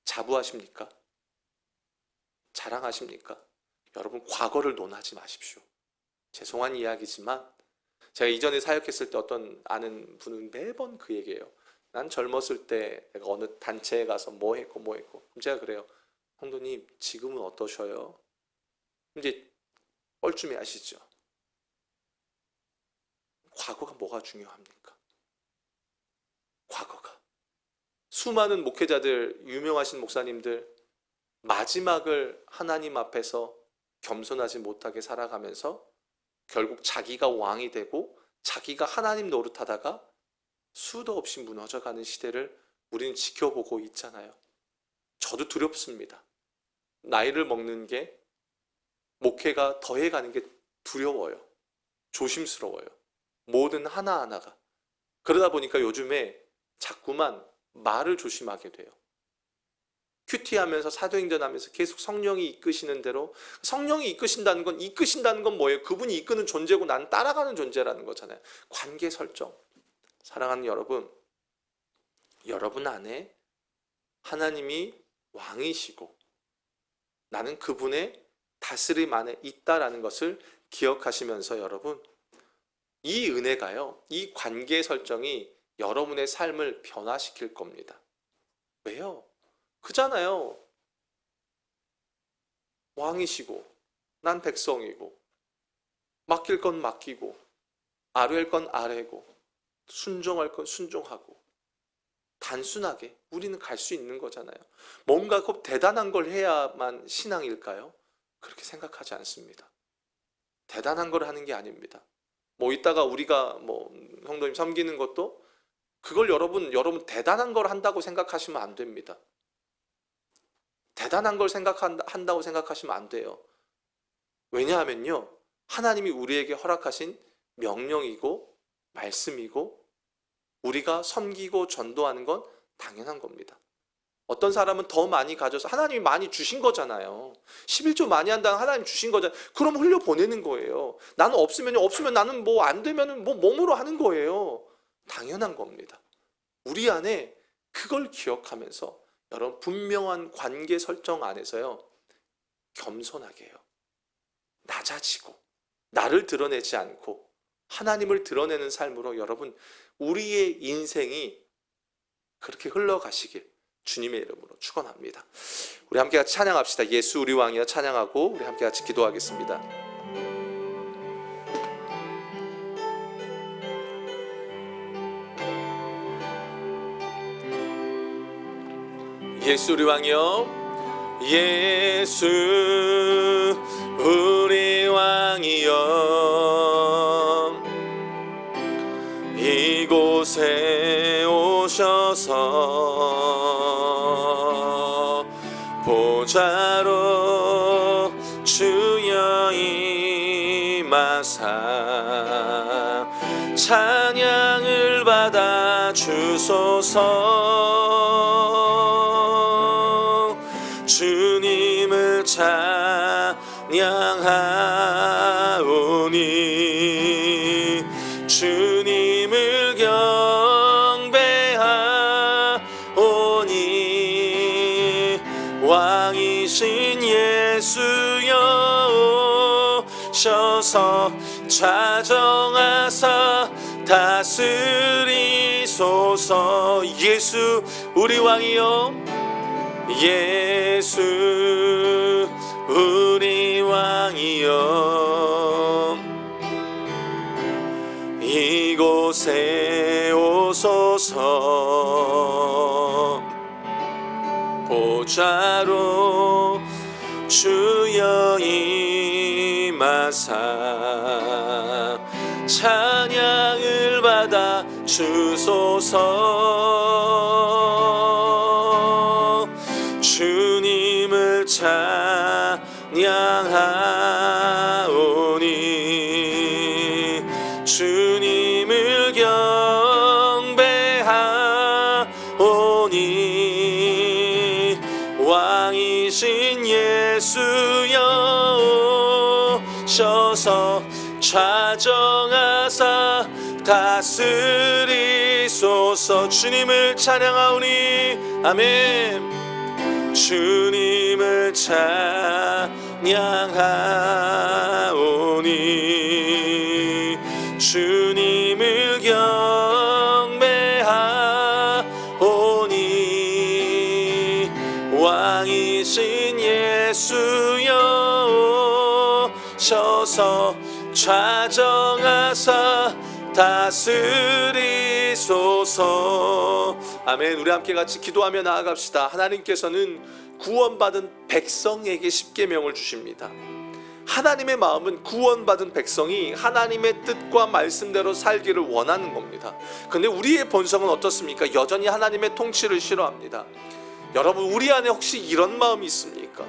자부하십니까? 자랑하십니까? 여러분, 과거를 논하지 마십시오. 죄송한 이야기지만 제가 이전에 사역했을 때 어떤 아는 분은 매번 그 얘기예요. 난 젊었을 때 내가 어느 단체에 가서 뭐 했고. 그럼 제가 그래요. 성도님 지금은 어떠셔요? 이제 뻘쭘해 하시죠. 과거가 뭐가 중요합니까? 과거가. 수많은 목회자들, 유명하신 목사님들 마지막을 하나님 앞에서 겸손하지 못하게 살아가면서 결국 자기가 왕이 되고 자기가 하나님 노릇하다가 수도 없이 무너져가는 시대를 우리는 지켜보고 있잖아요. 저도 두렵습니다. 나이를 먹는 게, 목회가 더해가는 게 두려워요. 조심스러워요. 모든 하나하나가. 그러다 보니까 요즘에 자꾸만 말을 조심하게 돼요. 큐티하면서 사도행전하면서 계속 성령이 이끄시는 대로. 성령이 이끄신다는 건 뭐예요? 그분이 이끄는 존재고 나는 따라가는 존재라는 거잖아요. 관계 설정. 사랑하는 여러분, 여러분 안에 하나님이 왕이시고 나는 그분의 다스림 안에 있다라는 것을 기억하시면서 여러분, 이 은혜가요, 이 관계 설정이 여러분의 삶을 변화시킬 겁니다. 왜요? 그잖아요. 왕이시고 난 백성이고 맡길 건 맡기고 아뢰할 건 아뢰고 순종할 건 순종하고 단순하게 우리는 갈 수 있는 거잖아요. 뭔가 꼭 대단한 걸 해야만 신앙일까요? 그렇게 생각하지 않습니다. 대단한 걸 하는 게 아닙니다. 이따가 우리가 성도님 섬기는 것도 그걸 여러분 대단한 걸 한다고 생각하시면 안 됩니다. 대단한 걸 한다고 생각하시면 안 돼요. 왜냐하면요, 하나님이 우리에게 허락하신 명령이고 말씀이고 우리가 섬기고 전도하는 건 당연한 겁니다. 어떤 사람은 더 많이 가져서 하나님이 많이 주신 거잖아요. 11조 많이 한다는 하나님 주신 거잖아요. 그럼 흘려보내는 거예요. 나는 없으면 나는 안 되면 몸으로 하는 거예요. 당연한 겁니다. 우리 안에 그걸 기억하면서 여러분, 분명한 관계 설정 안에서요, 겸손하게 해요. 낮아지고 나를 드러내지 않고 하나님을 드러내는 삶으로 여러분, 우리의 인생이 그렇게 흘러가시길 주님의 이름으로 축원합니다. 우리 함께 같이 찬양합시다. 예수 우리 왕이여 찬양하고 우리 함께 같이 기도하겠습니다. 예수 우리 왕이여, 예수 우리 왕이여, 이곳에 오셔서 보좌로 주여 임하사 찬양을 받아 주소서. 주님을 찬양하오니 주님을 경배하오니 왕이신 예수여 오셔서 좌정하사 다스리소서. 예수 우리 왕이여, 예수 우리 왕이여, 이곳에 오소서. 보좌로 주여 임하사 찬양을 받아 주소서. 주님을 찬양하오니 주님을 경배하오니 왕이신 예수여 오셔서 좌정하사 다스리소서. 주님을 찬양하오니 아멘. 주님을 찬양하오니 주님을 경배하오니 왕이신 다정하사 다스리소서. 아멘. 우리 함께 같이 기도하며 나아갑시다. 하나님께서는 구원받은 백성에게 십계명을 주십니다. 하나님의 마음은 구원받은 백성이 하나님의 뜻과 말씀대로 살기를 원하는 겁니다. 근데 우리의 본성은 어떻습니까? 여전히 하나님의 통치를 싫어합니다. 여러분, 우리 안에 혹시 이런 마음이 있습니까?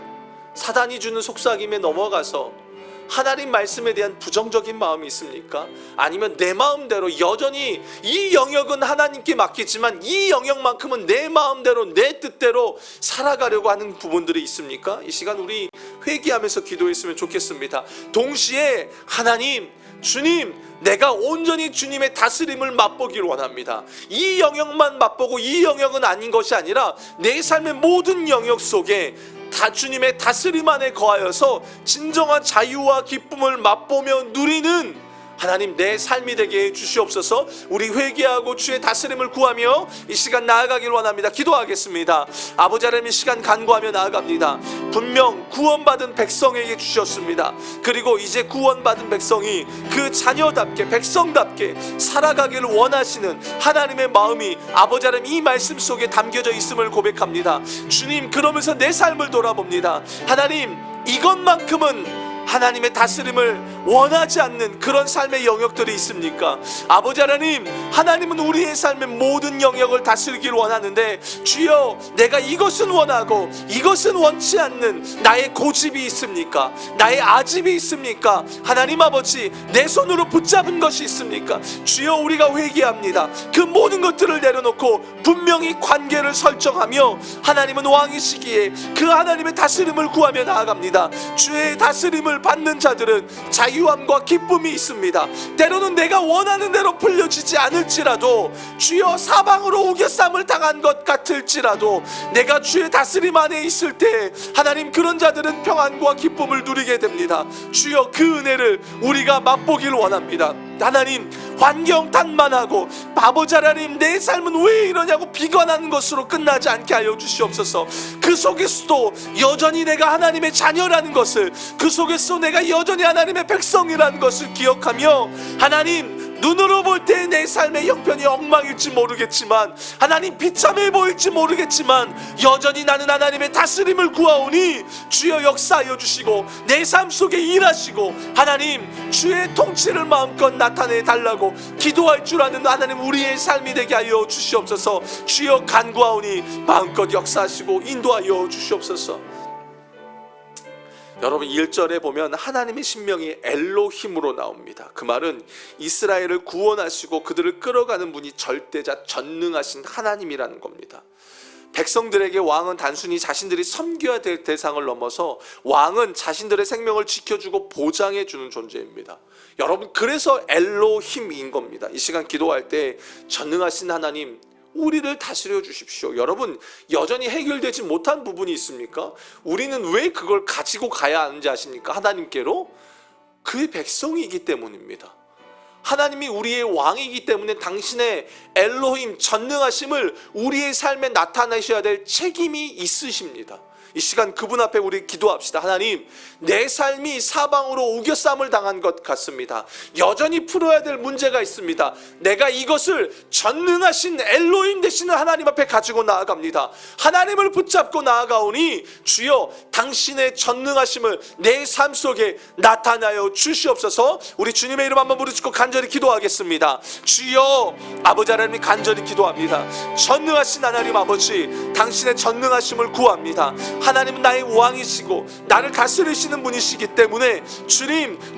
사단이 주는 속삭임에 넘어가서 하나님 말씀에 대한 부정적인 마음이 있습니까? 아니면 내 마음대로 여전히 이 영역은 하나님께 맡기지만 이 영역만큼은 내 마음대로 내 뜻대로 살아가려고 하는 부분들이 있습니까? 이 시간 우리 회개하면서 기도했으면 좋겠습니다. 동시에 하나님, 주님, 내가 온전히 주님의 다스림을 맛보기를 원합니다. 이 영역만 맛보고 이 영역은 아닌 것이 아니라 내 삶의 모든 영역 속에 다 주님의 다스림 안에 거하여서 진정한 자유와 기쁨을 맛보며 누리는 하나님 내 삶이 되게 해 주시옵소서. 우리 회개하고 주의 다스림을 구하며 이 시간 나아가길 원합니다. 기도하겠습니다. 아버지 하나님, 이 시간 간구하며 나아갑니다. 분명 구원받은 백성에게 주셨습니다. 그리고 이제 구원받은 백성이 그 자녀답게 백성답게 살아가기를 원하시는 하나님의 마음이 아버지 하나님 이 말씀 속에 담겨져 있음을 고백합니다. 주님, 그러면서 내 삶을 돌아봅니다. 하나님, 이것만큼은 하나님의 다스림을 원하지 않는 그런 삶의 영역들이 있습니까? 아버지 하나님, 하나님은 우리의 삶의 모든 영역을 다스리길 원하는데 주여, 내가 이것은 원하고 이것은 원치 않는 나의 고집이 있습니까? 나의 아집이 있습니까? 하나님 아버지, 내 손으로 붙잡은 것이 있습니까? 주여, 우리가 회개합니다. 그 모든 것들을 내려놓고 분명히 관계를 설정하며 하나님은 왕이시기에 그 하나님의 다스림을 구하며 나아갑니다. 주의 다스림을 받는 자들은 자유함과 기쁨이 있습니다. 때로는 내가 원하는 대로 풀려지지 않을지라도, 주여 사방으로 우겨쌈을 당한 것 같을지라도 내가 주의 다스림 안에 있을 때 하나님, 그런 자들은 평안과 기쁨을 누리게 됩니다. 주여, 그 은혜를 우리가 맛보길 원합니다. 하나님, 환경 탓만하고 아버지 하나님 내 삶은 왜 이러냐고 비관하는 것으로 끝나지 않게 하여 주시옵소서. 그 속에서도 여전히 내가 하나님의 자녀라는 것을, 그 속에서 내가 여전히 하나님의 백성이라는 것을 기억하며, 하나님, 눈으로 볼 때 내 삶의 형편이 엉망일지 모르겠지만, 하나님 비참해 보일지 모르겠지만, 여전히 나는 하나님의 다스림을 구하오니 주여 역사하여 주시고 내 삶 속에 일하시고 하나님 주의 통치를 마음껏 나타내 달라고 기도할 줄 아는 하나님 우리의 삶이 되게 하여 주시옵소서. 주여 간구하오니 마음껏 역사하시고 인도하여 주시옵소서. 여러분, 1절에 보면 하나님의 신명이 엘로힘으로 나옵니다. 그 말은 이스라엘을 구원하시고 그들을 끌어가는 분이 절대자 전능하신 하나님이라는 겁니다. 백성들에게 왕은 단순히 자신들이 섬겨야 될 대상을 넘어서 왕은 자신들의 생명을 지켜주고 보장해주는 존재입니다. 여러분, 그래서 엘로힘인 겁니다. 이 시간 기도할 때 전능하신 하나님, 우리를 다스려 주십시오. 여러분, 여전히 해결되지 못한 부분이 있습니까? 우리는 왜 그걸 가지고 가야 하는지 아십니까? 하나님께로 그의 백성이기 때문입니다. 하나님이 우리의 왕이기 때문에 당신의 엘로힘 전능하심을 우리의 삶에 나타내셔야 될 책임이 있으십니다. 이 시간 그분 앞에 우리 기도합시다. 하나님, 내 삶이 사방으로 우겨쌈을 당한 것 같습니다. 여전히 풀어야 될 문제가 있습니다. 내가 이것을 전능하신 엘로힘 되시는 하나님 앞에 가지고 나아갑니다. 하나님을 붙잡고 나아가오니 주여, 당신의 전능하심을 내 삶 속에 나타나여 주시옵소서. 우리 주님의 이름 한번 부르짖고 간절히 기도하겠습니다. 주여, 아버지 하나님 간절히 기도합니다. 전능하신 하나님 아버지, 당신의 전능하심을 구합니다. 하나님은 나의 왕이시고 나를 다스리시는 분이시기 때문에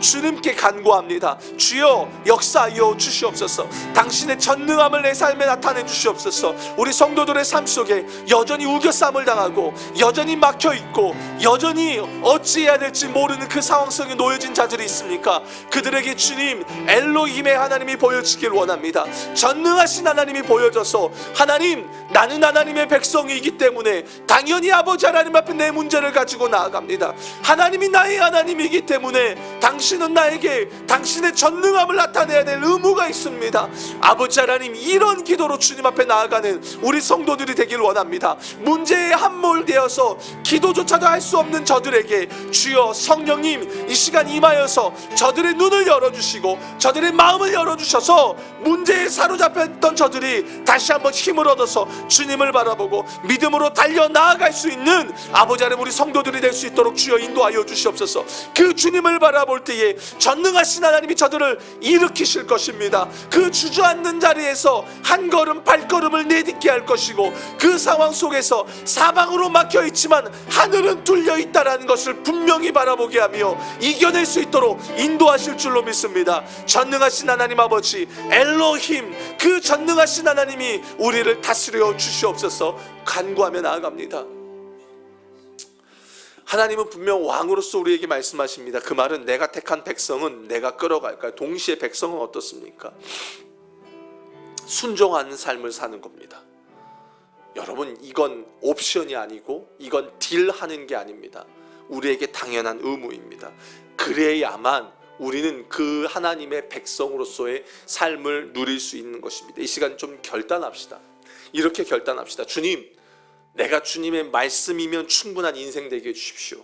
주님께 간구합니다. 주여, 역사하여 주시옵소서. 당신의 전능함을 내 삶에 나타내 주시옵소서. 우리 성도들의 삶 속에 여전히 우겨쌈을 당하고 여전히 막혀있고 여전히 어찌해야 될지 모르는 그 상황 속에 놓여진 자들이 있습니까? 그들에게 주님 엘로힘의 하나님이 보여지길 원합니다. 전능하신 하나님이 보여져서, 하나님, 나는 하나님의 백성이기 때문에 당연히 아버지 하나님 하나님 앞에 내 문제를 가지고 나아갑니다. 하나님이 나의 하나님이기 때문에 당신은 나에게 당신의 전능함을 나타내야 될 의무가 있습니다. 아버지 하나님, 이런 기도로 주님 앞에 나아가는 우리 성도들이 되길 원합니다. 문제에 함몰되어서 기도조차도 할 수 없는 저들에게 주여 성령님 이 시간 임하여서 저들의 눈을 열어주시고 저들의 마음을 열어주셔서 문제에 사로잡혔던 저들이 다시 한번 힘을 얻어서 주님을 바라보고 믿음으로 달려 나아갈 수 있는 아버지 하나님 우리 성도들이 될 수 있도록 주여 인도하여 주시옵소서. 그 주님을 바라볼 때에 전능하신 하나님이 저들을 일으키실 것입니다. 그 주저앉는 자리에서 한 걸음 발걸음을 내딛게 할 것이고, 그 상황 속에서 사방으로 막혀 있지만 하늘은 뚫려 있다라는 것을 분명히 바라보게 하며 이겨낼 수 있도록 인도하실 줄로 믿습니다. 전능하신 하나님 아버지 엘로힘, 그 전능하신 하나님이 우리를 다스려 주시옵소서. 간구하며 나아갑니다. 하나님은 분명 왕으로서 우리에게 말씀하십니다. 그 말은 내가 택한 백성은 내가 끌어갈까요? 동시에 백성은 어떻습니까? 순종하는 삶을 사는 겁니다. 여러분, 이건 옵션이 아니고 이건 딜하는 게 아닙니다. 우리에게 당연한 의무입니다. 그래야만 우리는 그 하나님의 백성으로서의 삶을 누릴 수 있는 것입니다. 이 시간 좀 결단합시다. 이렇게 결단합시다. 주님, 내가 주님의 말씀이면 충분한 인생 되게 해주십시오.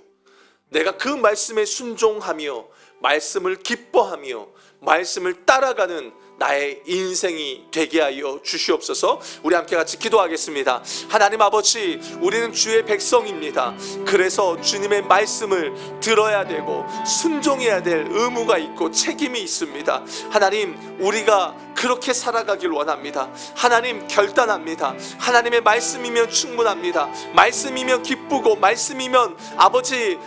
내가 그 말씀에 순종하며 말씀을 기뻐하며 말씀을 따라가는 나의 인생이 되게 하여 주시옵소서. 우리 함께 같이 기도하겠습니다. 하나님 아버지, 우리는 주의 백성입니다. 그래서 주님의 말씀을 들어야 되고 순종해야 될 의무가 있고 책임이 있습니다. 하나님, 우리가 그렇게 살아가길 원합니다. 하나님, 결단합니다. 하나님의 말씀이면 충분합니다. 말씀이면 기쁘고 말씀이면 아버지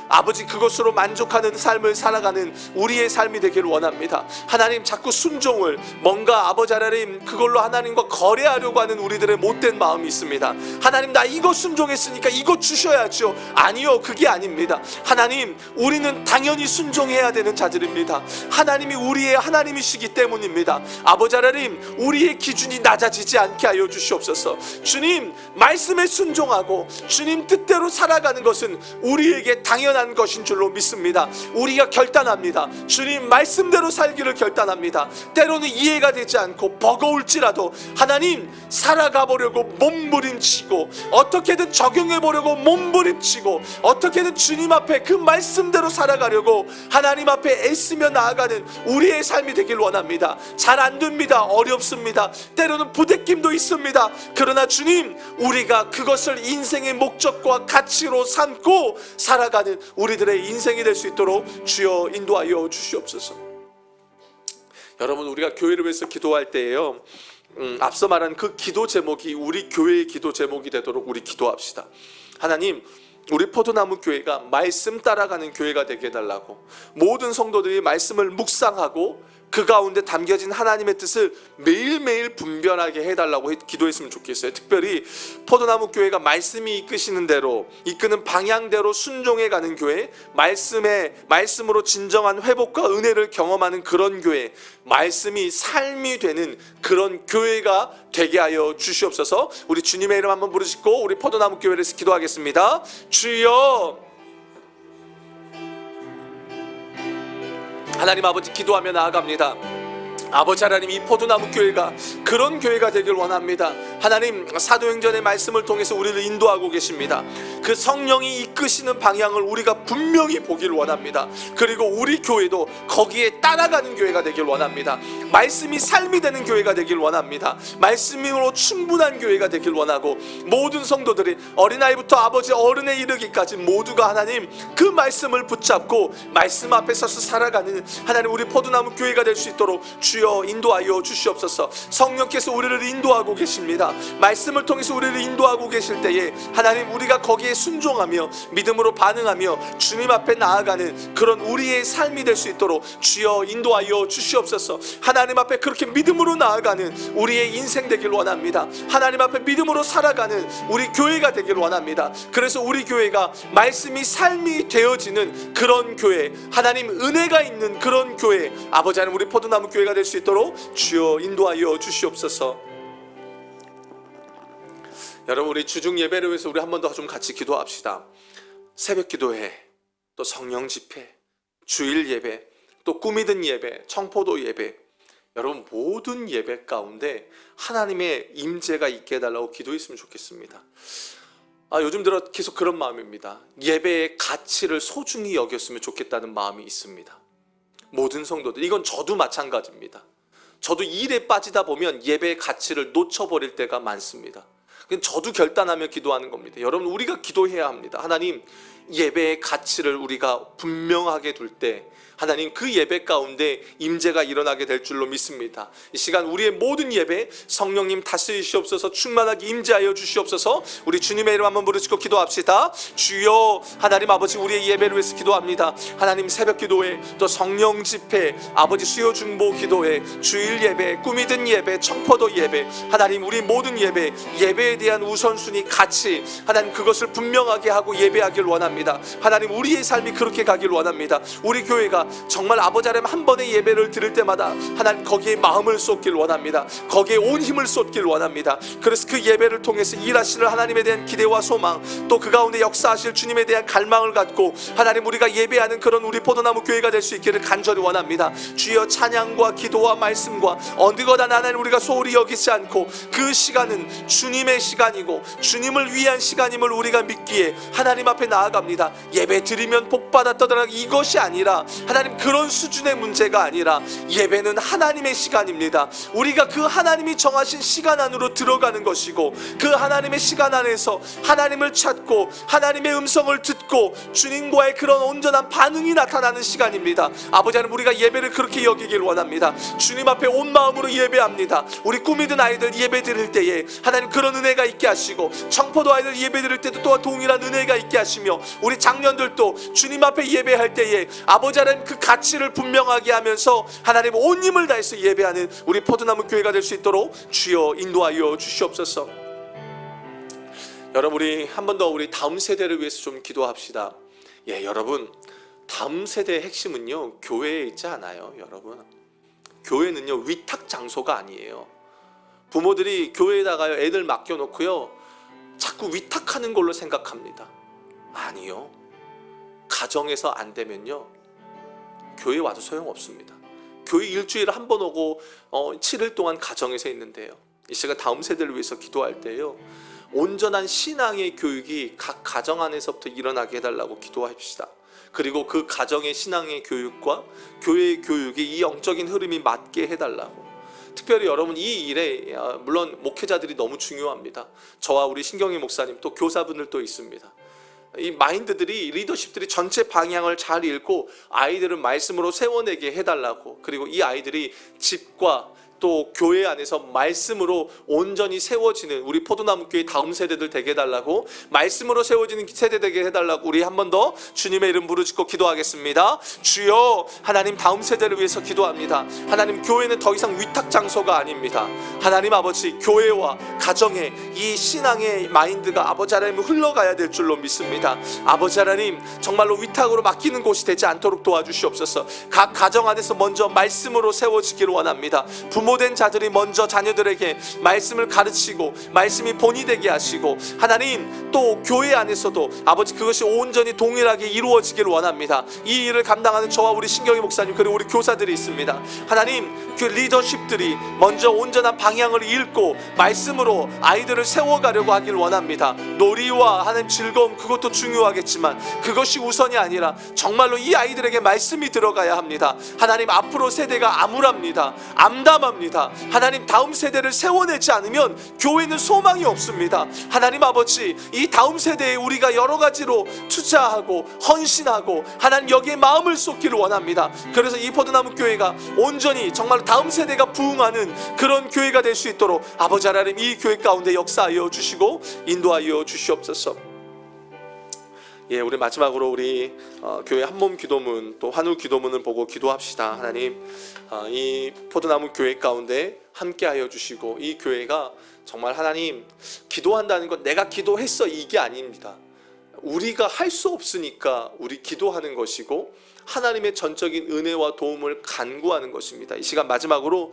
그것으로 만족하는 삶을 살아가는 우리의 삶이 되길 원합니다. 하나님, 자꾸 순종을 뭔가 아버지 하나님 그걸로 하나님과 거래하려고 하는 우리들의 못된 마음이 있습니다. 하나님, 나 이거 순종했으니까 이거 주셔야죠. 아니요, 그게 아닙니다. 하나님, 우리는 당연히 순종해야 되는 자들입니다. 하나님이 우리의 하나님이시기 때문입니다. 아버지 하나님, 우리의 기준이 낮아지지 않게 하여 주시옵소서. 주님 말씀에 순종하고 주님 뜻대로 살아가는 것은 우리에게 당연한 것인 줄로 믿습니다. 우리가 결단합니다. 주님 말씀대로 살기를 결단합니다. 때로는 이해가 되지 않고 버거울지라도 하나님, 살아가 보려고 몸부림치고 어떻게든 적용해 보려고 몸부림치고 어떻게든 주님 앞에 그 말씀대로 살아가려고 하나님 앞에 애쓰며 나아가는 우리의 삶이 되길 원합니다. 잘 안 됩니다. 어렵습니다. 때로는 부대낌도 있습니다. 그러나 주님, 우리가 그것을 인생의 목적과 가치로 삼고 살아가는 우리들의 인생이 될 수 있도록 주여 인도하여 주시옵소서. 여러분, 우리가 교회를 위해서 기도할 때에요, 앞서 말한 그 기도 제목이 우리 교회의 기도 제목이 되도록 우리 기도합시다. 하나님, 우리 포도나무 교회가 말씀 따라가는 교회가 되게 해달라고, 모든 성도들이 말씀을 묵상하고 그 가운데 담겨진 하나님의 뜻을 매일매일 분별하게 해달라고 기도했으면 좋겠어요. 특별히 포도나무 교회가 말씀이 이끄시는 대로, 이끄는 방향대로 순종해가는 교회, 말씀으로 진정한 회복과 은혜를 경험하는 그런 교회, 말씀이 삶이 되는 그런 교회가 되게 하여 주시옵소서. 우리 주님의 이름 한번 부르시고 우리 포도나무 교회를 기도하겠습니다. 주여, 하나님 아버지, 기도하며 나아갑니다. 아버지 하나님, 이 포도나무 교회가 그런 교회가 되길 원합니다. 하나님, 사도행전의 말씀을 통해서 우리를 인도하고 계십니다. 그 성령이 이끄시는 방향을 우리가 분명히 보길 원합니다. 그리고 우리 교회도 거기에 따라가는 교회가 되길 원합니다. 말씀이 삶이 되는 교회가 되길 원합니다. 말씀으로 충분한 교회가 되길 원하고, 모든 성도들이 어린아이부터 아버지 어른에 이르기까지 모두가 하나님 그 말씀을 붙잡고 말씀 앞에 서서 살아가는 하나님 우리 포도나무 교회가 될 수 있도록 주여 인도하여 주시옵소서. 성령께서 우리를 인도하고 계십니다. 말씀을 통해서 우리를 인도하고 계실 때에 하나님, 우리가 거기에 순종하며 믿음으로 반응하며 주님 앞에 나아가는 그런 우리의 삶이 될 수 있도록 주여 인도하여 주시옵소서. 하나님 앞에 그렇게 믿음으로 나아가는 우리의 인생 되길 원합니다. 하나님 앞에 믿음으로 살아가는 우리 교회가 되길 원합니다. 그래서 우리 교회가 말씀이 삶이 되어지는 그런 교회, 하나님 은혜가 있는 그런 교회, 아버지 하나님 우리 포도나무 교회가 될 수 있도록 주여 인도하여 주시옵소서. 여러분, 우리 주중 예배를 위해서 우리 한 번 더 좀 같이 기도합시다. 새벽기도회, 또 성령 집회, 주일 예배, 또 꿈이 든 예배, 청포도 예배, 여러분 모든 예배 가운데 하나님의 임재가 있게 해달라고 기도했으면 좋겠습니다. 요즘 들어 계속 그런 마음입니다. 예배의 가치를 소중히 여겼으면 좋겠다는 마음이 있습니다. 모든 성도들, 이건 저도 마찬가지입니다. 저도 일에 빠지다 보면 예배의 가치를 놓쳐버릴 때가 많습니다. 저도 결단하며 기도하는 겁니다. 여러분, 우리가 기도해야 합니다. 하나님, 예배의 가치를 우리가 분명하게 둘 때 하나님 그 예배 가운데 임재가 일어나게 될 줄로 믿습니다. 이 시간 우리의 모든 예배 성령님 다스리시옵소서, 충만하게 임재하여 주시옵소서. 우리 주님의 이름 한번 부르짖고 기도합시다. 주여, 하나님 아버지, 우리의 예배를 위해서 기도합니다. 하나님, 새벽 기도회, 또 성령 집회, 아버지 수요 중보 기도회, 주일 예배, 꿈이 든 예배, 청포도 예배, 하나님 우리 모든 예배, 예배에 대한 우선순위 가치, 하나님 그것을 분명하게 하고 예배하길 원합니다. 하나님, 우리의 삶이 그렇게 가길 원합니다. 우리 교회가 정말 아버지 하나님 한 번의 예배를 드릴 때마다 하나님 거기에 마음을 쏟길 원합니다. 거기에 온 힘을 쏟길 원합니다. 그래서 그 예배를 통해서 일하시는 하나님에 대한 기대와 소망, 또 그 가운데 역사하실 주님에 대한 갈망을 갖고 하나님 우리가 예배하는 그런 우리 포도나무 교회가 될 수 있기를 간절히 원합니다. 주여, 찬양과 기도와 말씀과 어느 것 하나 하나님 우리가 소홀히 여기지 않고 그 시간은 주님의 시간이고 주님을 위한 시간임을 우리가 믿기에 하나님 앞에 나아갑니다. 예배 드리면 복 받았다더라, 이것이 아니라 하나님 그런 수준의 문제가 아니라 예배는 하나님의 시간입니다. 우리가 그 하나님이 정하신 시간 안으로 들어가는 것이고 그 하나님의 시간 안에서 하나님을 찾고 하나님의 음성을 듣고 주님과의 그런 온전한 반응이 나타나는 시간입니다. 아버지 하나님, 우리가 예배를 그렇게 여기길 원합니다. 주님 앞에 온 마음으로 예배합니다. 우리 꿈이 든 아이들 예배 드릴 때에 하나님 그런 은혜가 있게 하시고, 청포도 아이들 예배 드릴 때도 또한 동일한 은혜가 있게 하시며, 우리 장년들도 주님 앞에 예배할 때에 아버지 하나님 그 가치를 분명하게 하면서 하나님 온 힘을 다해서 예배하는 우리 포도나무 교회가 될 수 있도록 주여 인도하여 주시옵소서. 여러분, 우리 한 번 더 우리 다음 세대를 위해서 좀 기도합시다. 여러분, 다음 세대의 핵심은요 교회에 있지 않아요. 여러분, 교회는요 위탁 장소가 아니에요. 부모들이 교회에다가요 애들 맡겨놓고요 자꾸 위탁하는 걸로 생각합니다. 아니요, 가정에서 안 되면요 교회 와도 소용없습니다. 교회 일주일에 한 번 오고 7일 동안 가정에서 있는데요, 이 시간 다음 세대를 위해서 기도할 때요 온전한 신앙의 교육이 각 가정 안에서부터 일어나게 해달라고 기도합시다. 그리고 그 가정의 신앙의 교육과 교회의 교육이 이 영적인 흐름이 맞게 해달라고. 특별히 여러분, 이 일에 물론 목회자들이 너무 중요합니다. 저와 우리 신경희 목사님, 또 교사분들 또 있습니다. 이 마인드들이, 리더십들이 전체 방향을 잘 읽고 아이들을 말씀으로 세워내게 해달라고. 그리고 이 아이들이 집과 또 교회 안에서 말씀으로 온전히 세워지는 우리 포도나무 교회 다음 세대들 되게 해달라고, 말씀으로 세워지는 세대 되게 해달라고 우리 한 번 더 주님의 이름 부르짖고 기도하겠습니다. 주여, 하나님 다음 세대를 위해서 기도합니다. 하나님, 교회는 더 이상 위탁 장소가 아닙니다. 하나님 아버지, 교회와 가정의 이 신앙의 마인드가 아버지 하나님 흘러가야 될 줄로 믿습니다. 아버지 하나님, 정말로 위탁으로 맡기는 곳이 되지 않도록 도와주시옵소서. 각 가정 안에서 먼저 말씀으로 세워지기를 원합니다. 부모된 자들이 먼저 자녀들에게 말씀을 가르치고 말씀이 본이 되게 하시고, 하나님 또 교회 안에서도 아버지 그것이 온전히 동일하게 이루어지기를 원합니다. 이 일을 감당하는 저와 우리 신경희 목사님, 그리고 우리 교사들이 있습니다. 하나님, 그 리더십들이 먼저 온전한 방향을 읽고 말씀으로 아이들을 세워가려고 하길 원합니다. 놀이와 하나님 즐거움, 그것도 중요하겠지만 그것이 우선이 아니라 정말로 이 아이들에게 말씀이 들어가야 합니다. 하나님, 앞으로 세대가 암울합니다. 암담합니다. 하나님, 다음 세대를 세워내지 않으면 교회는 소망이 없습니다. 하나님 아버지, 이 다음 세대에 우리가 여러 가지로 투자하고 헌신하고 하나님 여기에 마음을 쏟기를 원합니다. 그래서 이 포도나무 교회가 온전히 정말 다음 세대가 부흥하는 그런 교회가 될 수 있도록 아버지 하나님 이 교회 가운데 역사하여 주시고 인도하여 주시옵소서. 우리 마지막으로 우리 교회 한몸 기도문, 또 한우 기도문을 보고 기도합시다. 하나님, 이 포도나무 교회 가운데 함께하여 주시고, 이 교회가 정말 하나님 기도한다는 건 내가 기도했어 이게 아닙니다. 우리가 할 수 없으니까 우리 기도하는 것이고 하나님의 전적인 은혜와 도움을 간구하는 것입니다. 이 시간 마지막으로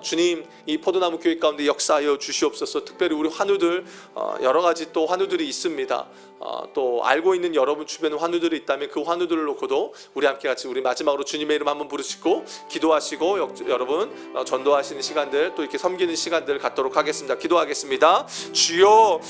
주님 이 포도나무 교회 가운데 역사하여 주시옵소서. 특별히 우리 환우들 여러 가지 또 환우들이 있습니다. 또 알고 있는 여러분 주변에 환우들이 있다면 그 환우들을 놓고도 우리 함께 같이 우리 마지막으로 주님의 이름 한번 부르시고 기도하시고 여러분 전도하시는 시간들 또 이렇게 섬기는 시간들 갖도록 하겠습니다. 기도하겠습니다. 주여